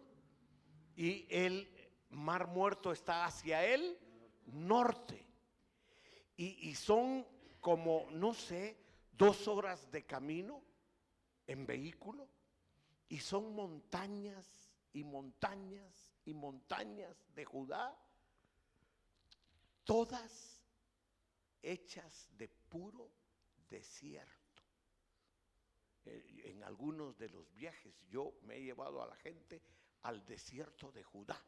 y el Mar Muerto está hacia el norte. Y son como, no sé, 2 horas de camino en vehículo, y son montañas y montañas y montañas de Judá, todas hechas de puro desierto. En algunos de los viajes yo me he llevado a la gente al desierto de Judá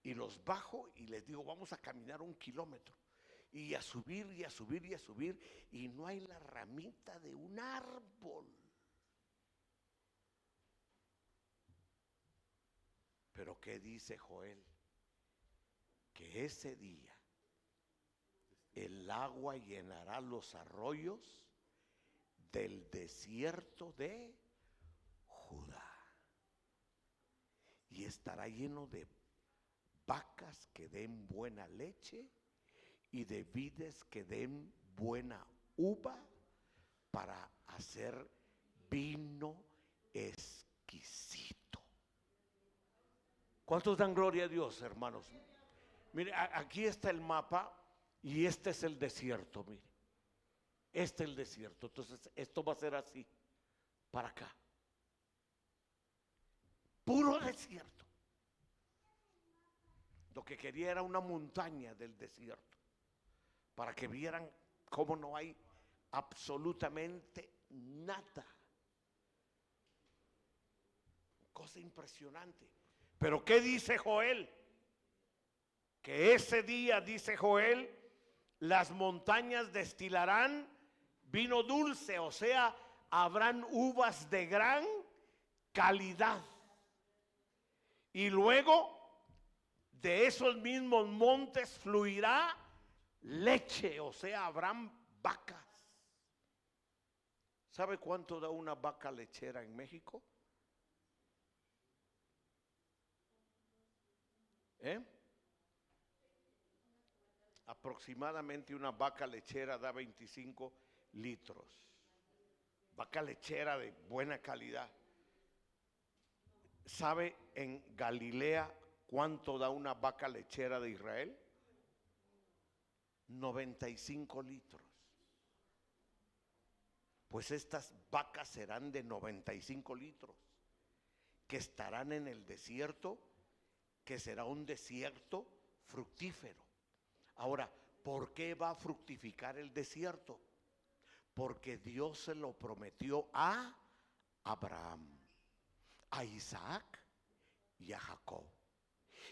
y los bajo y les digo, vamos a caminar 1 kilómetro y a subir y a subir y a subir, y no hay la ramita de un árbol. Pero ¿qué dice Joel? Que ese día el agua llenará los arroyos del desierto de Judá y estará lleno de vacas que den buena leche y de vides que den buena uva para hacer vino exquisito. ¿Cuántos dan gloria a Dios, hermanos? Mire, aquí está el mapa y este es el desierto, mire. Este es el desierto. Entonces esto va a ser así, para acá. Puro desierto. Lo que quería era una montaña del desierto, para que vieran cómo no hay absolutamente nada. Cosa impresionante. Pero ¿qué dice Joel? Que ese día, dice Joel, las montañas destilarán vino dulce, o sea, habrán uvas de gran calidad. Y luego de esos mismos montes fluirá leche, o sea, habrán vacas. ¿Sabe cuánto da una vaca lechera en México? Aproximadamente una vaca lechera da 25 litros. Vaca lechera de buena calidad. ¿Sabe en Galilea cuánto da una vaca lechera de Israel? 95 litros. Pues estas vacas serán de 95 litros, que estarán en el desierto, que será un desierto fructífero. Ahora, ¿por qué va a fructificar el desierto? Porque Dios se lo prometió a Abraham, a Isaac y a Jacob.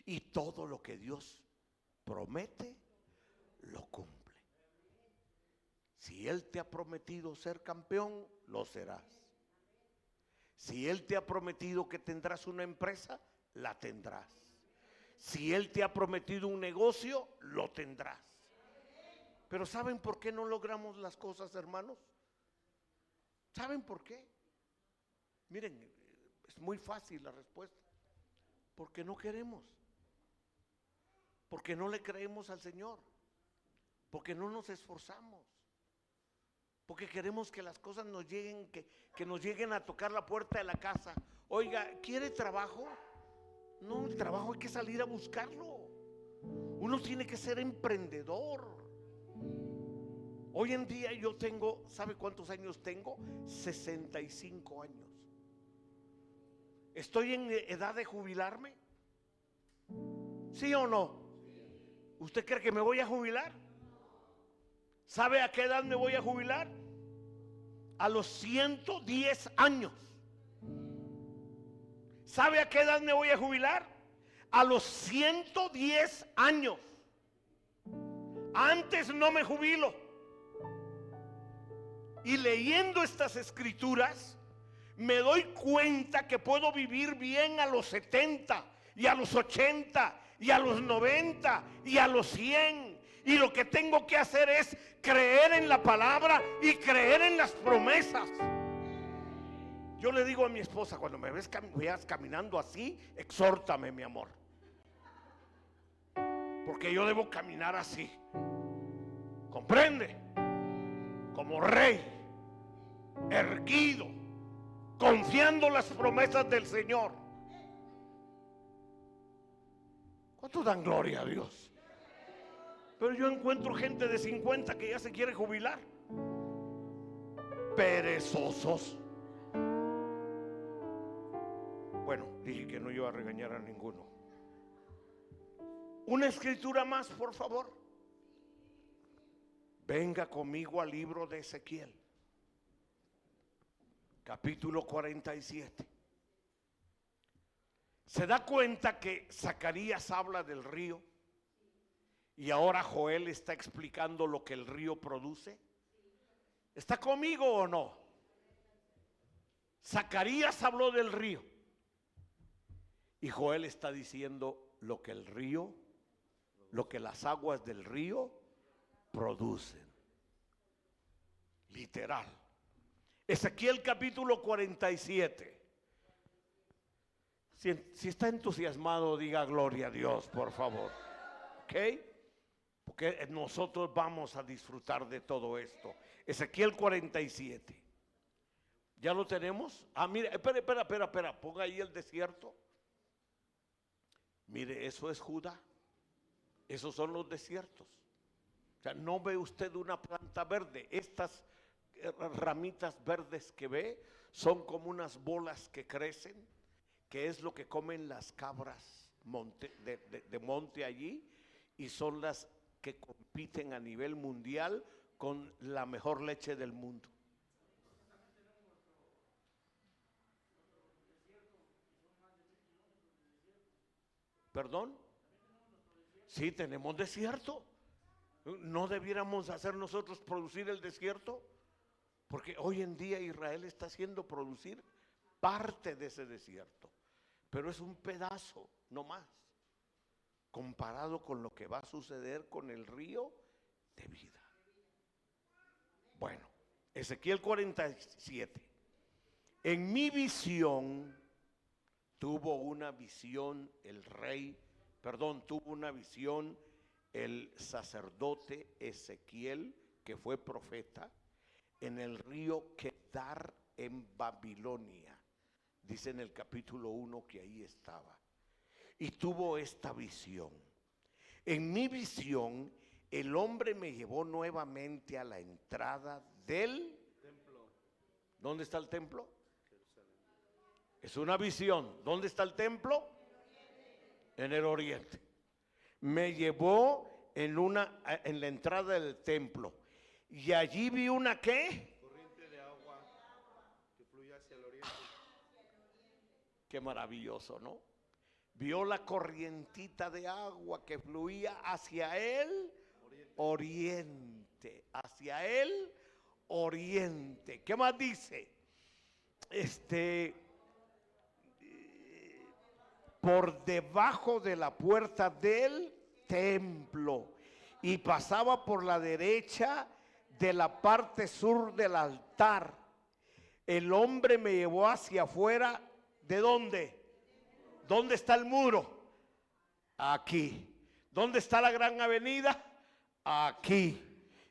Y todo lo que Dios promete, lo cumple. Si Él te ha prometido ser campeón, lo serás. Si Él te ha prometido que tendrás una empresa, la tendrás. Si Él te ha prometido un negocio, lo tendrás. Pero ¿saben por qué no logramos las cosas, hermanos? ¿Saben por qué? Miren, es muy fácil la respuesta. Porque no queremos. Porque no le creemos al Señor. Porque no nos esforzamos. Porque queremos que las cosas nos lleguen, que nos lleguen a tocar la puerta de la casa. Oiga, ¿quiere trabajo? No, el trabajo hay que salir a buscarlo. Uno tiene que ser emprendedor. Hoy en día yo tengo, ¿sabe cuántos años tengo? 65 años. ¿Estoy en edad de jubilarme? ¿Sí o no? ¿Usted cree que me voy a jubilar? ¿Sabe a qué edad me voy a jubilar? A los 110 años. ¿Sabe a qué edad me voy a jubilar? A los 110 años. Antes no me jubilo. Y leyendo estas escrituras, me doy cuenta que puedo vivir bien a los 70 y a los 80 y a los 90 y a los 100. Y lo que tengo que hacer es creer en la palabra y creer en las promesas. Yo le digo a mi esposa, cuando me veas caminando así, exhórtame, mi amor. Porque yo debo caminar así. ¿Comprende? Como rey, erguido, confiando en las promesas del Señor. ¿Cuánto dan gloria a Dios? Pero yo encuentro gente de 50 que ya se quiere jubilar. Perezosos. Bueno, dije que no iba a regañar a ninguno. Una escritura más, por favor. Venga conmigo al libro de Ezequiel, capítulo 47. ¿Se da cuenta que Zacarías habla del río? Y ahora Joel está explicando lo que el río produce. ¿Está conmigo o no? Zacarías habló del río. Y Joel está diciendo lo que el río, lo que las aguas del río producen. Literal. Ezequiel capítulo 47. Si está entusiasmado, diga gloria a Dios, por favor. ¿Ok? Porque nosotros vamos a disfrutar de todo esto. Ezequiel 47. ¿Ya lo tenemos? Ah, mire, espera. Ponga ahí el desierto. Mire, eso es Judá. Esos son los desiertos. O sea, no ve usted una planta verde. Estas ramitas verdes que ve son como unas bolas que crecen, que es lo que comen las cabras de monte allí, y son las que compiten a nivel mundial con la mejor leche del mundo. ¿Perdón? Sí, tenemos desierto. ¿No debiéramos hacer nosotros producir el desierto? Porque hoy en día Israel está haciendo producir parte de ese desierto, pero es un pedazo, no más, comparado con lo que va a suceder con el río de vida. Bueno, Ezequiel 47. En mi visión tuvo una visión el sacerdote Ezequiel, que fue profeta, en el río Quedar en Babilonia. Dice en el capítulo 1 que ahí estaba. Y tuvo esta visión. En mi visión, el hombre me llevó nuevamente a la entrada del templo. ¿Dónde está el templo? Es una visión. ¿Dónde está el templo? En el oriente. Me llevó en la entrada del templo. Y allí vi una ¿qué? Corriente de agua que fluye hacia el oriente. Qué maravilloso, ¿no? Vio la corrientita de agua que fluía hacia el oriente. Hacia el oriente. ¿Qué más dice? Por debajo de la puerta del templo, y pasaba por la derecha de la parte sur del altar. El hombre me llevó hacia afuera. ¿De dónde? ¿Dónde está el muro? Aquí. ¿Dónde está la gran avenida? Aquí.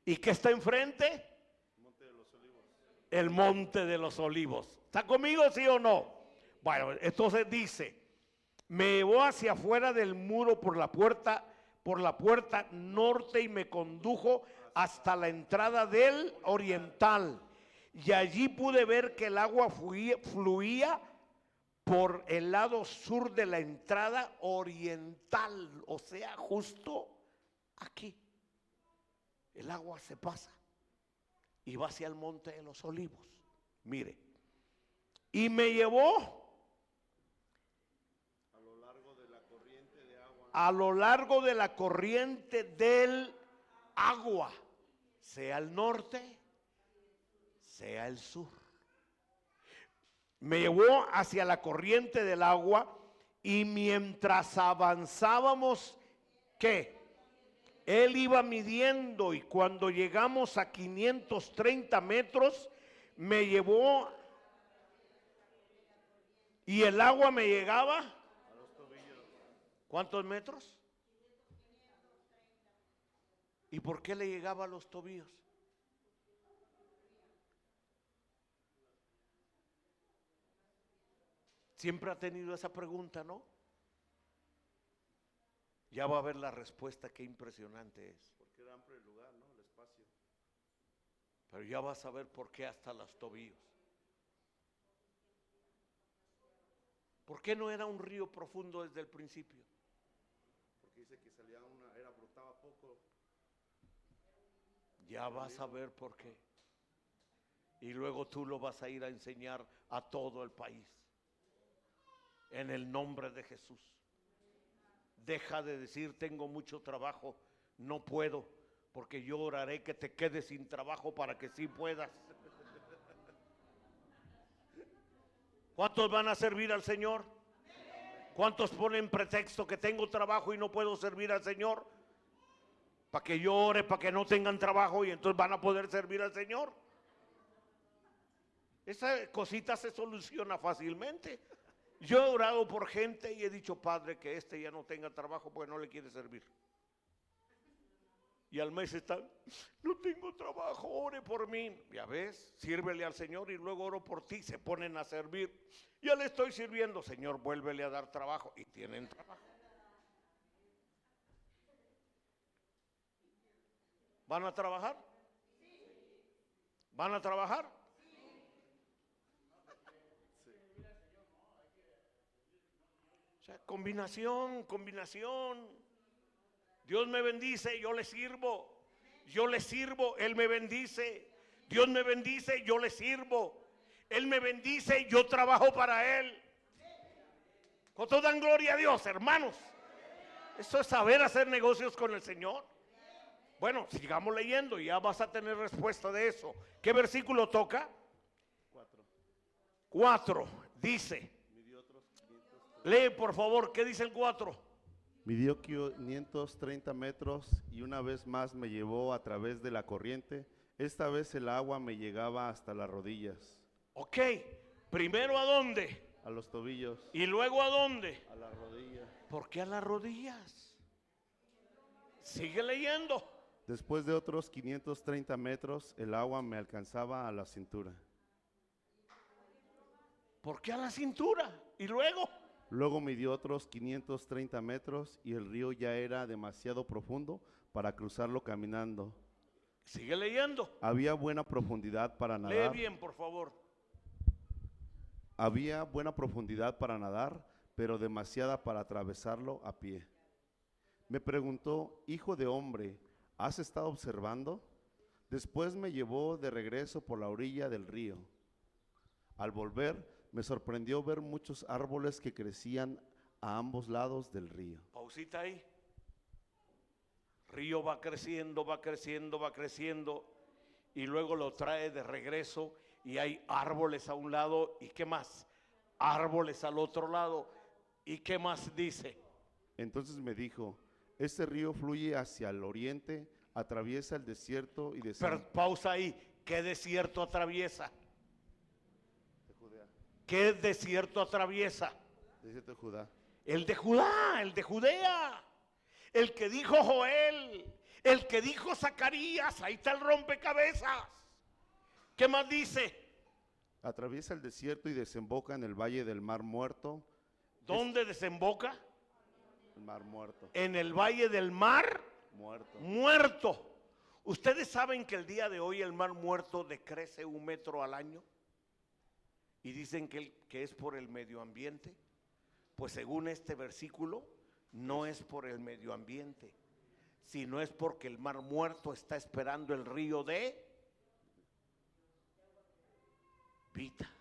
¿Y qué está enfrente? Monte de los Olivos. El Monte de los Olivos. ¿Está conmigo, sí o no? Bueno, entonces dice: me llevó hacia afuera del muro por la puerta norte, y me condujo hasta la entrada del oriental. Y allí pude ver que el agua fluía por el lado sur de la entrada oriental, o sea, justo aquí. El agua se pasa y va hacia el Monte de los Olivos. Mire, y me llevó A lo largo de la corriente de agua. a lo largo de la corriente del agua, sea el norte, sea el sur. Me llevó hacia la corriente del agua, y mientras avanzábamos, ¿qué? Él iba midiendo, y cuando llegamos a 530 metros, me llevó Y el agua me llegaba. a los tobillos. ¿Cuántos metros? ¿Y por qué le llegaba a los tobillos? Siempre ha tenido esa pregunta, ¿no? Ya va a ver la respuesta, qué impresionante es. Porque era amplio el lugar, ¿no? El espacio. Pero ya vas a ver por qué hasta los tobillos. ¿Por qué no era un río profundo desde el principio? Porque dice que salía brotaba poco. Ya vas a ver por qué. Y luego tú lo vas a ir a enseñar a todo el país. En el nombre de Jesús. Deja de decir tengo mucho trabajo, no puedo, porque yo oraré que te quedes sin trabajo para que sí puedas. ¿Cuántos van a servir al Señor? ¿Cuántos ponen pretexto que tengo trabajo y no puedo servir al Señor? Para que yo ore, para que no tengan trabajo y entonces van a poder servir al Señor. Esa cosita se soluciona fácilmente. Yo he orado por gente y he dicho, Padre, que este ya no tenga trabajo porque no le quiere servir. Y al mes están, no tengo trabajo, ore por mí. Ya ves, sírvele al Señor y luego oro por ti, se ponen a servir. Ya le estoy sirviendo, Señor, vuélvele a dar trabajo y tienen trabajo. ¿Van a trabajar? ¿Van a trabajar? O sea, combinación. Dios me bendice, yo le sirvo. Yo le sirvo, Él me bendice. Dios me bendice, yo le sirvo. Él me bendice, yo trabajo para Él. ¿Cuántos dan gloria a Dios, hermanos? Eso es saber hacer negocios con el Señor. Bueno, sigamos leyendo y ya vas a tener respuesta de eso. ¿Qué versículo toca? 4. Dice. Lee por favor, ¿qué dice el 4? Midió 530 metros y una vez más me llevó a través de la corriente. Esta vez el agua me llegaba hasta las rodillas. Ok, primero ¿a dónde? A los tobillos. Y luego ¿a dónde? A las rodillas. ¿Por qué a las rodillas? Sigue leyendo. Después de otros 530 metros, el agua me alcanzaba a la cintura. ¿Por qué a la cintura? Y luego. Luego midió otros 530 metros y el río ya era demasiado profundo para cruzarlo caminando. Sigue leyendo. Había buena profundidad para Lee nadar. bien, por favor. Había buena profundidad para nadar, pero demasiada para atravesarlo a pie. Me preguntó, hijo de hombre, ¿has estado observando? Después me llevó de regreso por la orilla del río. Al volver, me sorprendió ver muchos árboles que crecían a ambos lados del río. Pausita ahí. Río va creciendo, y luego lo trae de regreso y hay árboles a un lado. ¿Y qué más? Árboles al otro lado. ¿Y qué más dice? Entonces me dijo, este río fluye hacia el oriente, atraviesa el desierto y Pero pausa ahí. ¿Qué desierto atraviesa? de Judea. ¿Qué desierto atraviesa? Desierto de Judá. El de Judá, el de Judea. El que dijo Joel, el que dijo Zacarías, ahí está el rompecabezas. ¿Qué más dice? Atraviesa el desierto y desemboca en el valle del Mar Muerto. ¿Dónde desemboca? El Mar Muerto. En el valle del Mar Muerto. Muerto. ¿Ustedes saben que el día de hoy el Mar Muerto decrece 1 metro al año? Y dicen que es por el medio ambiente. Pues según este versículo, no es por el medio ambiente, sino es porque el Mar Muerto está esperando el río de vida.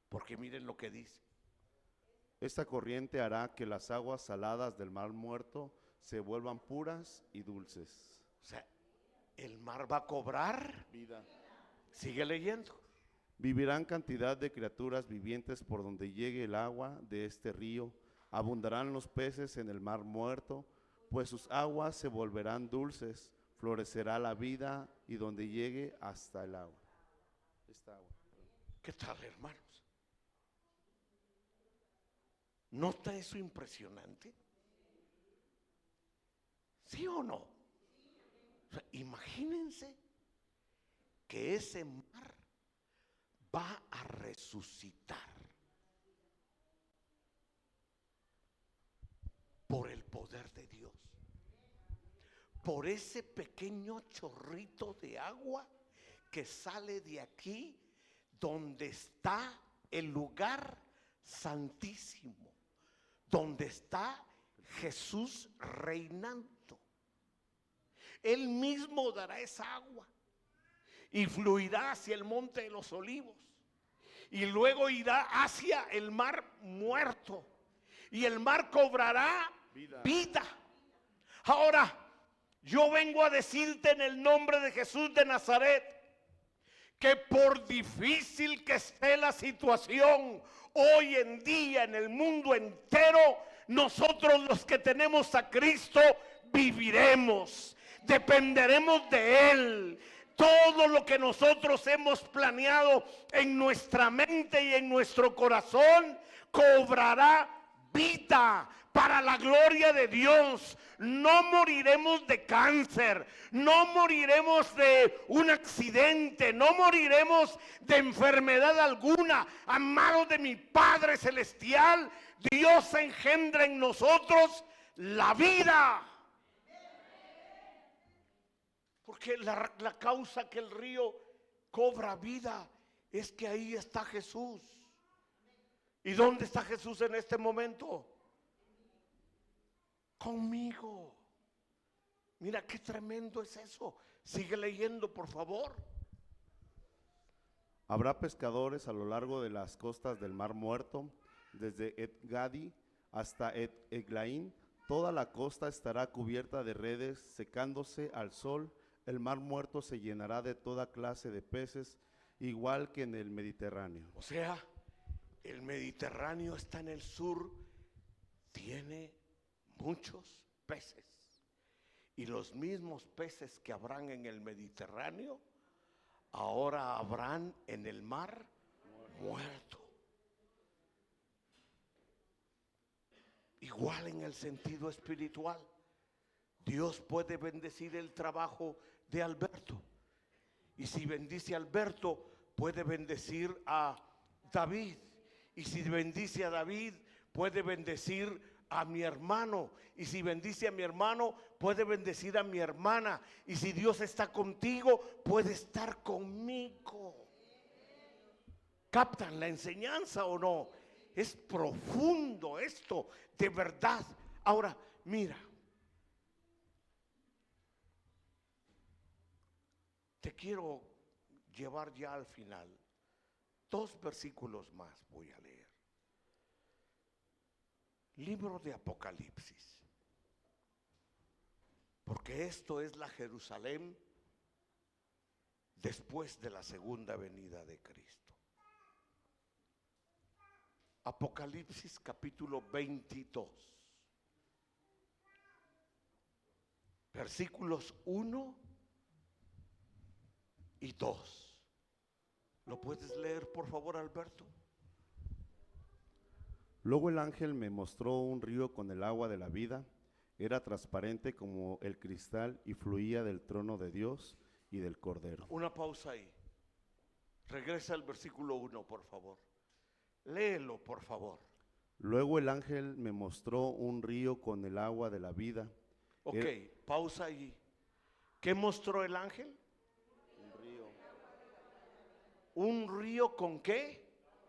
Porque miren lo que dice. Esta corriente hará que las aguas saladas del Mar Muerto se vuelvan puras y dulces. O sea, el mar va a cobrar Vida. Sigue leyendo. Vivirán cantidad de criaturas vivientes por donde llegue el agua de este río. Abundarán los peces en el Mar Muerto, pues sus aguas se volverán dulces. Florecerá la vida y donde llegue hasta el agua. Esta agua. ¿Qué tal, hermanos? ¿No está eso impresionante? ¿Sí o no? O sea, imagínense que ese mar va a resucitar por el poder de Dios, por ese pequeño chorrito de agua que sale de aquí, donde está el lugar santísimo, donde está Jesús reinando. Él mismo dará esa agua y fluirá hacia el monte de los olivos, y luego irá hacia el mar muerto, y el mar cobrará vida. Ahora, yo vengo a decirte en el nombre de Jesús de Nazaret, que por difícil que esté la situación hoy en día en el mundo entero, nosotros los que tenemos a Cristo viviremos, dependeremos de Él. Todo lo que nosotros hemos planeado en nuestra mente y en nuestro corazón cobrará vida para la gloria de Dios. No moriremos de cáncer, no moriremos de un accidente, no moriremos de enfermedad alguna. Amados de mi Padre Celestial, Dios engendra en nosotros la vida. Porque la causa que el río cobra vida es que ahí está Jesús. ¿Y dónde está Jesús en este momento? Conmigo. Mira qué tremendo es eso. Sigue leyendo, por favor. Habrá pescadores a lo largo de las costas del Mar Muerto, desde En-Gadi hasta En-Eglaim. Toda la costa estará cubierta de redes, secándose al sol. El Mar Muerto se llenará de toda clase de peces, igual que en el Mediterráneo. O sea, el Mediterráneo está en el sur, tiene muchos peces. Y los mismos peces que habrán en el Mediterráneo, ahora habrán en el Mar Muerto. Igual en el sentido espiritual, Dios puede bendecir el trabajo de Alberto. Y si bendice a Alberto, puede bendecir a David. Y si bendice a David, puede bendecir a mi hermano. Y si bendice a mi hermano, puede bendecir a mi hermana. Y si Dios está contigo, puede estar conmigo. ¿Captan la enseñanza o no? Es profundo esto, de verdad. Ahora, mira. Te quiero llevar ya al final. 2 versículos más voy a leer. Libro de Apocalipsis. Porque esto es la Jerusalén después de la segunda venida de Cristo. Apocalipsis capítulo 22. Versículos 1 y 2. ¿Lo puedes leer, por favor, Alberto? Luego el ángel me mostró un río con el agua de la vida. Era transparente como el cristal y fluía del trono de Dios y del Cordero. Una pausa ahí. Regresa al versículo 1, por favor. Léelo, por favor. Luego el ángel me mostró un río con el agua de la vida. Ok, pausa ahí. ¿Qué mostró el ángel? Un río. ¿Un río con qué?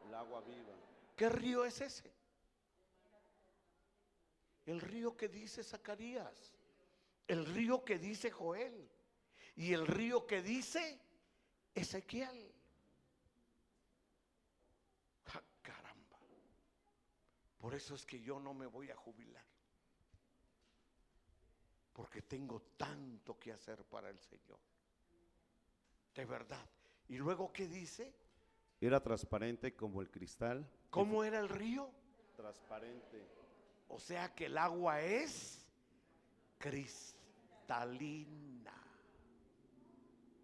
El agua viva. ¿Qué río es ese? El río que dice Zacarías, el río que dice Joel y el río que dice Ezequiel. ¡Ja, caramba! Por eso es que yo no me voy a jubilar, porque tengo tanto que hacer para el Señor, de verdad. ¿Y luego qué dice? Era transparente como el cristal. ¿Cómo era el río? Transparente. O sea que el agua es cristalina.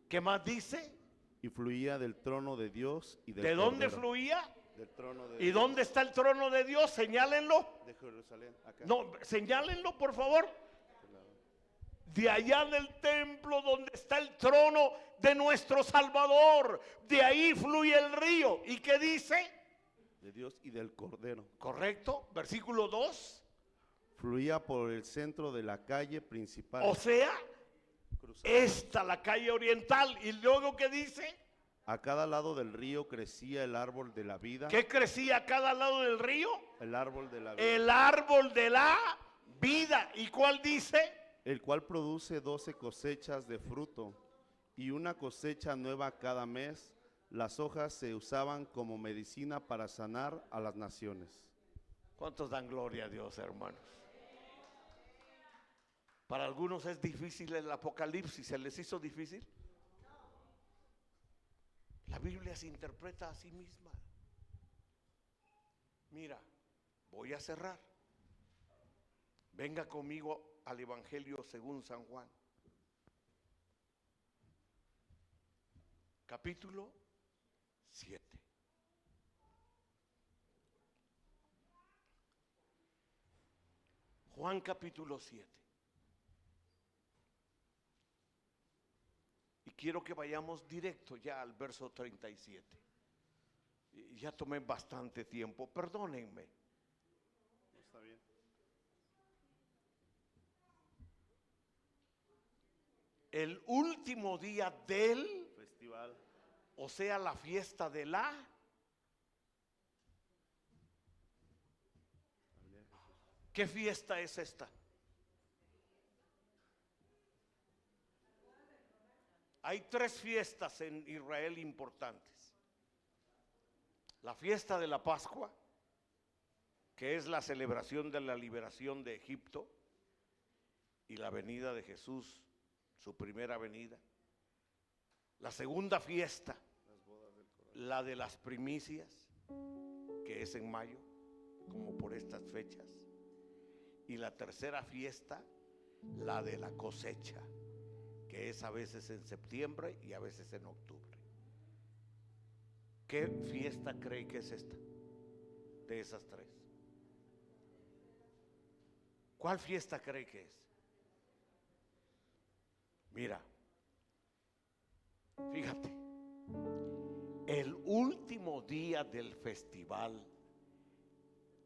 ¿Qué más dice? Y fluía del trono de Dios y del ¿De dónde Cordero. fluía? Del trono de ¿Y Dios, dónde está el trono de Dios? Señálenlo. de Jerusalén, acá. No, señálenlo por favor. De allá del templo donde está el trono de nuestro Salvador. De ahí fluye el río. ¿Y qué dice? De Dios y del Cordero. Correcto, versículo 2. Fluía por el centro de la calle principal. O sea, cruzando. esta la calle oriental. ¿Y luego qué dice? A cada lado del río crecía el árbol de la vida. ¿Qué crecía a cada lado del río? El árbol de la vida. El árbol de la vida. ¿Y cuál dice? El cual produce 12 cosechas de fruto y una cosecha nueva cada mes. Las hojas se usaban como medicina para sanar a las naciones. ¿Cuántos dan gloria a Dios, hermanos? Para algunos es difícil el Apocalipsis. ¿Se les hizo difícil? La Biblia se interpreta a sí misma. Mira, voy a cerrar. Venga conmigo al Evangelio según San Juan. Capítulo 7. Juan capítulo 7. Y quiero que vayamos directo ya al verso 37. Y ya tomé bastante tiempo, perdónenme. Está bien. El último día del Festival. o sea, la fiesta de la ¿qué fiesta es esta? Hay 3 fiestas en Israel importantes. La fiesta de la Pascua, que es la celebración de la liberación de Egipto y la venida de Jesús, su primera venida. La segunda fiesta, la de las primicias, que es en mayo, como por estas fechas. Y la tercera fiesta, la de la cosecha, que es a veces en septiembre y a veces en octubre. ¿Qué fiesta cree que es esta? De esas 3. ¿Cuál fiesta cree que es? Mira, fíjate, el último día del festival,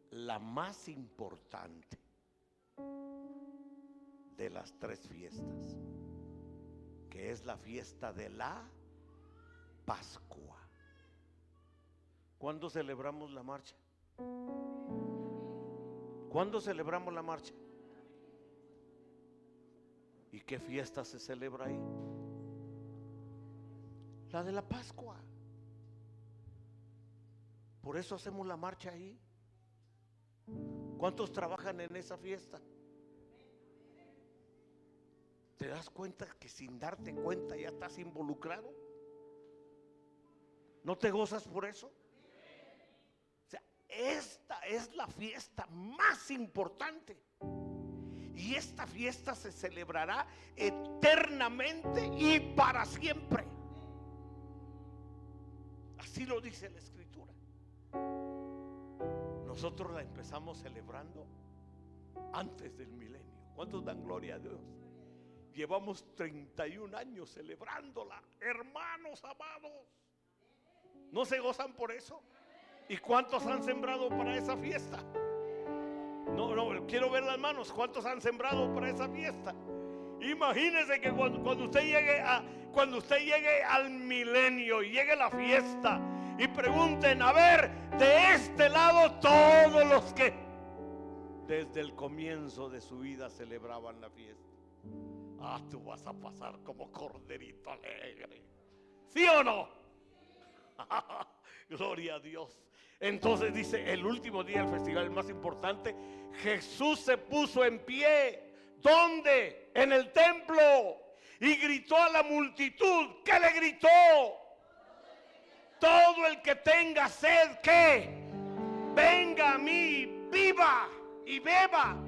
la más importante de las 3 fiestas, que es la fiesta de la Pascua. ¿Cuándo celebramos la marcha? ¿Cuándo celebramos la marcha? ¿Y qué fiesta se celebra ahí? La de la Pascua. Por eso hacemos la marcha ahí. ¿Cuántos trabajan en esa fiesta? ¿Te das cuenta que sin darte cuenta ya estás involucrado? ¿No te gozas por eso? O sea, esta es la fiesta más importante. Y esta fiesta se celebrará eternamente y para siempre. Así lo dice la Escritura. Nosotros la empezamos celebrando antes del milenio. ¿Cuántos dan gloria a Dios? Llevamos 31 años celebrándola, hermanos amados. ¿No se gozan por eso? ¿Y cuántos han sembrado para esa fiesta? No, quiero ver las manos. ¿Cuántos han sembrado para esa fiesta? Imagínense que cuando usted llegue al milenio y llegue la fiesta y pregunten, a ver, de este lado todos los que desde el comienzo de su vida celebraban la fiesta. Tú vas a pasar como corderito alegre. ¿Sí o no? Gloria a Dios. Entonces dice, el último día del festival, el más importante, Jesús se puso en pie. ¿Dónde? En el templo. Y gritó a la multitud. ¿Qué le gritó? Todo el que tenga sed, ¿qué? Venga a mí, viva y beba.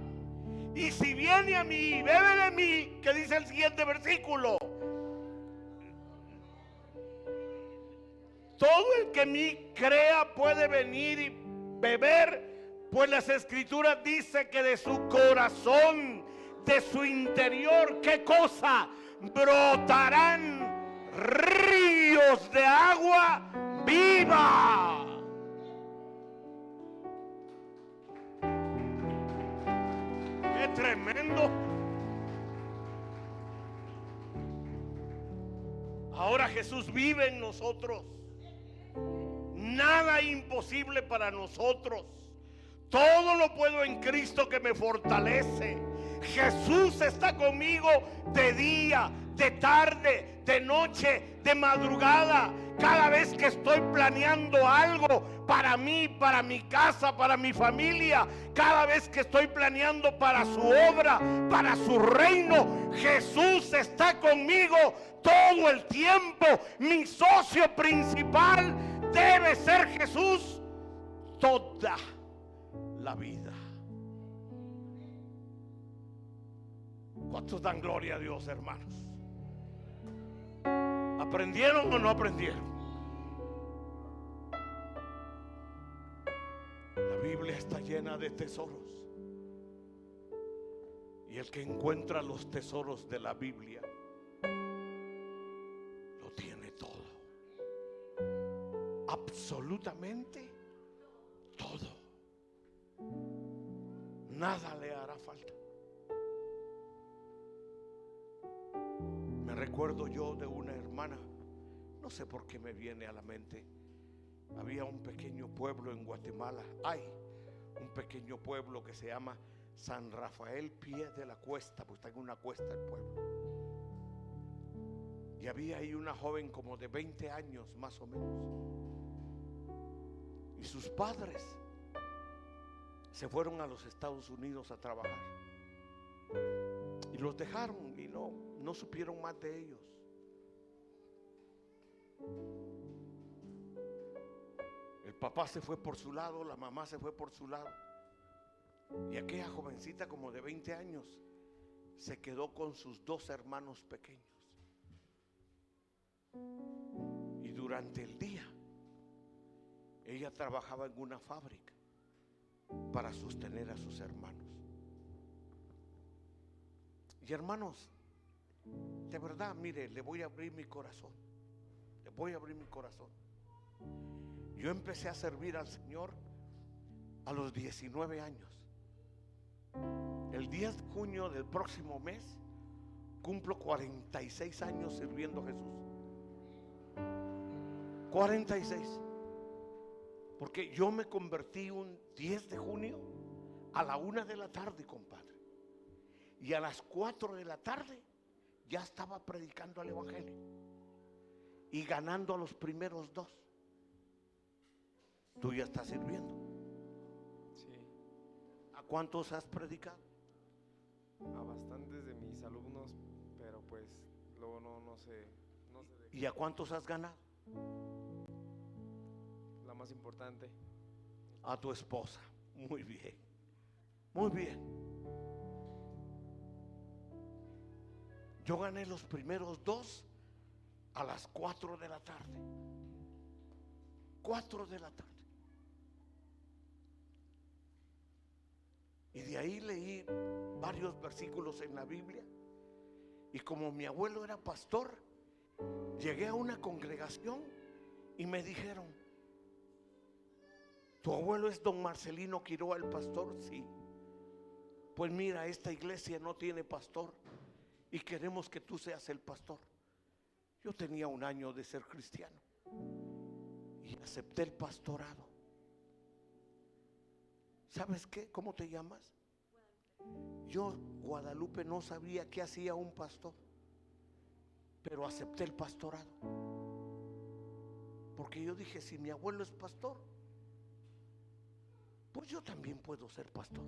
Y si viene a mí y bebe de mí, ¿qué dice el siguiente versículo? Todo todo el que en mí crea puede venir y beber, pues las escrituras dicen que de su corazón, de su interior, ¿qué cosa? Brotarán ríos de agua viva. ¡Qué tremendo! Ahora Jesús vive en nosotros. Nada imposible para nosotros. Todo lo puedo en Cristo que me fortalece. Jesús está conmigo de día, de tarde, de noche, de madrugada. Cada vez que estoy planeando algo para mí, para mi casa, para mi familia, cada vez que estoy planeando para su obra, para su reino, Jesús está conmigo todo el tiempo. Mi socio principal debe ser Jesús toda la vida. ¿Cuántos dan gloria a Dios, hermanos? ¿Aprendieron o no aprendieron? La Biblia está llena de tesoros. Y el que encuentra los tesoros de la Biblia lo tiene todo. Absolutamente todo. Nada le hará falta. Me recuerdo yo de una hermana, no sé por qué me viene a la mente. Había un pequeño pueblo en Guatemala. Hay un pequeño pueblo que se llama San Rafael Pie de la Cuesta, pues está en una cuesta el pueblo. Y había ahí una joven como de 20 años más o menos. Y sus padres se fueron a los Estados Unidos a trabajar. Y los dejaron y no supieron más de ellos. El papá se fue por su lado, la mamá se fue por su lado. Y aquella jovencita como de 20 años se quedó con sus 2 hermanos pequeños. Y durante el día ella trabajaba en una fábrica para sostener a sus hermanos. Y hermanos, de verdad, mire, le voy a abrir mi corazón. Le voy a abrir mi corazón. Yo empecé a servir al Señor a los 19 años. El 10 de junio del próximo mes cumplo 46 años sirviendo a Jesús. 46. Porque yo me convertí un 10 de junio a la 1 de la tarde, compadre. Y a las 4 de la tarde ya estaba predicando el evangelio y ganando a los primeros 2. Tú ya estás sirviendo. Sí, ¿A cuántos has predicado? a bastantes de mis alumnos, pero pues luego no sé de ¿Y a cuántos has ganado? la más importante. A tu esposa. Muy bien. Muy bien. Yo gané los primeros 2 a las 4 de la tarde. 4 de la tarde. Y de ahí leí varios versículos en la Biblia. Y como mi abuelo era pastor, llegué a una congregación y me dijeron: ¿tu abuelo es don Marcelino Quiroa el pastor? Sí. Pues mira, esta iglesia no tiene pastor y queremos que tú seas el pastor. Yo tenía 1 año de ser cristiano y acepté el pastorado. ¿Sabes qué? ¿Cómo te llamas? Yo, Guadalupe, no sabía qué hacía un pastor, pero acepté el pastorado. Porque yo dije, si mi abuelo es pastor, pues yo también puedo ser pastor.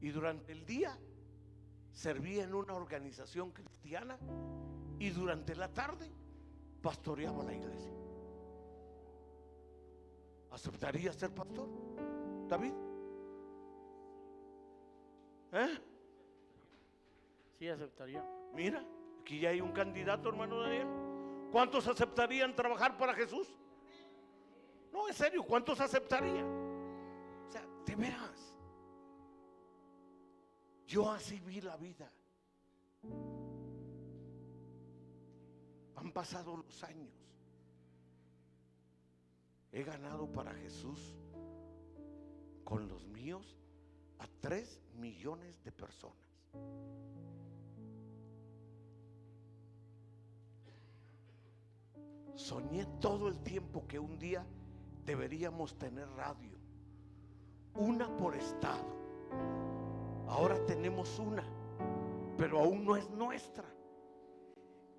Y durante el día servía en una organización cristiana y durante la tarde pastoreaba la iglesia. ¿Aceptaría ser pastor, David? Sí, aceptaría. Mira, aquí ya hay un candidato, hermano Daniel. ¿Cuántos aceptarían trabajar para Jesús? No, en serio, ¿cuántos aceptarían? O sea, de veras, yo así vi la vida. Han pasado los años. He ganado para Jesús con los míos a 3 millones de personas. Soñé todo el tiempo que un día deberíamos tener radio, una por estado. Ahora tenemos una, pero aún no es nuestra.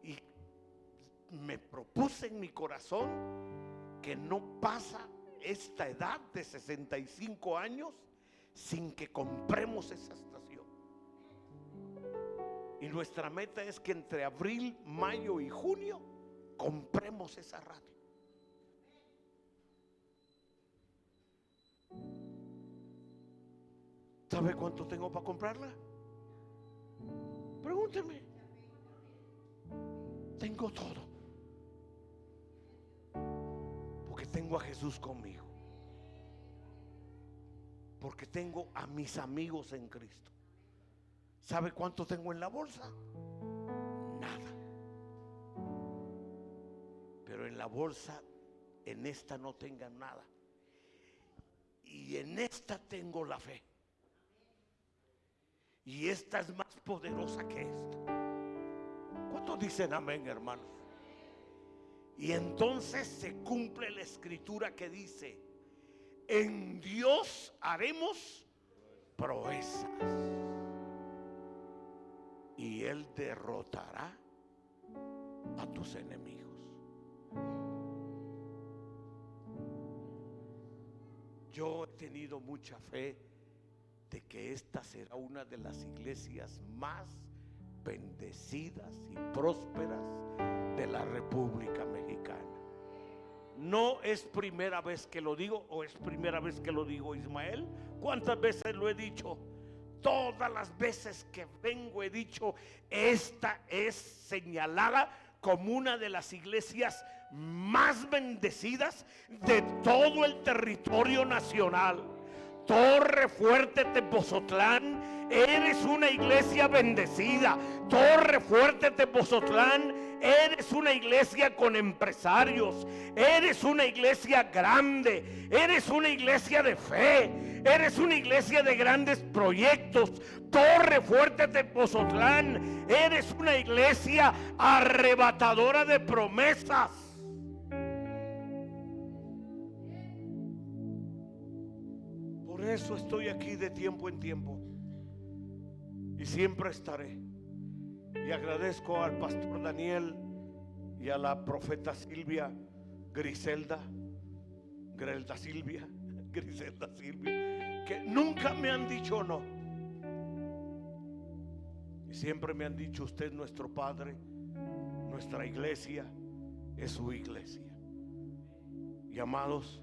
Y me propuse en mi corazón que no pasa esta edad de 65 años sin que compremos esa estación. Y nuestra meta es que entre abril, mayo y junio compremos esa radio. ¿Sabe cuánto tengo para comprarla? Pregúnteme. Tengo todo, porque tengo a Jesús conmigo, porque tengo a mis amigos en Cristo. ¿Sabe cuánto tengo en la bolsa? Nada. Pero en la bolsa, en esta no tengan nada, y en esta tengo la fe, y esta es más poderosa que esta. ¿Cuántos dicen amén, hermanos? Y entonces se cumple la escritura que dice: en Dios haremos proezas, y Él derrotará a tus enemigos. Yo he tenido mucha fe de que esta será una de las iglesias más bendecidas y prósperas de la República Mexicana. No es primera vez que lo digo, o es primera vez que lo digo, Ismael. ¿Cuántas veces lo he dicho? Todas las veces que vengo he dicho: esta es señalada como una de las iglesias más bendecidas de todo el territorio nacional. Torre Fuerte Tepozotlán, eres una iglesia bendecida. Torre Fuerte Tepozotlán, eres una iglesia con empresarios. Eres una iglesia grande. Eres una iglesia de fe. Eres una iglesia de grandes proyectos. Torre Fuerte Tepozotlán, eres una iglesia arrebatadora de promesas. Por eso estoy aquí de tiempo en tiempo, y siempre estaré. Y agradezco al pastor Daniel y a la profeta Silvia Griselda Silvia, que nunca me han dicho no. Y siempre me han dicho: usted es nuestro padre, nuestra iglesia es su iglesia. Y amados,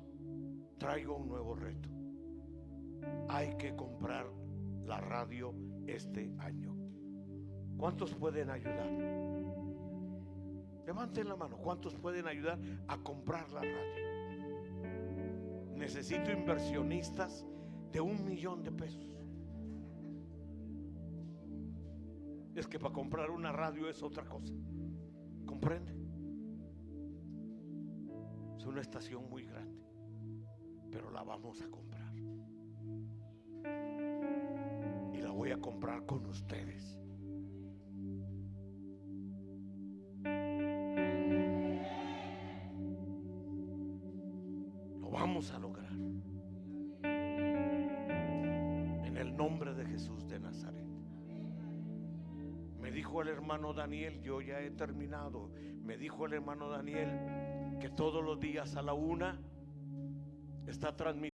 traigo un nuevo reto. Hay que comprar la radio este año. ¿Cuántos pueden ayudar? Levanten la mano. ¿Cuántos pueden ayudar a comprar la radio? Necesito inversionistas de $1 millón de pesos. Es que para comprar una radio es otra cosa. ¿Comprende? Es una estación muy grande, pero la vamos a comprar. Y la voy a comprar con ustedes. Lo vamos a lograr. En el nombre de Jesús de Nazaret. Me dijo el hermano Daniel, yo ya he terminado. Me dijo el hermano Daniel que todos los días a la 1 está transmitiendo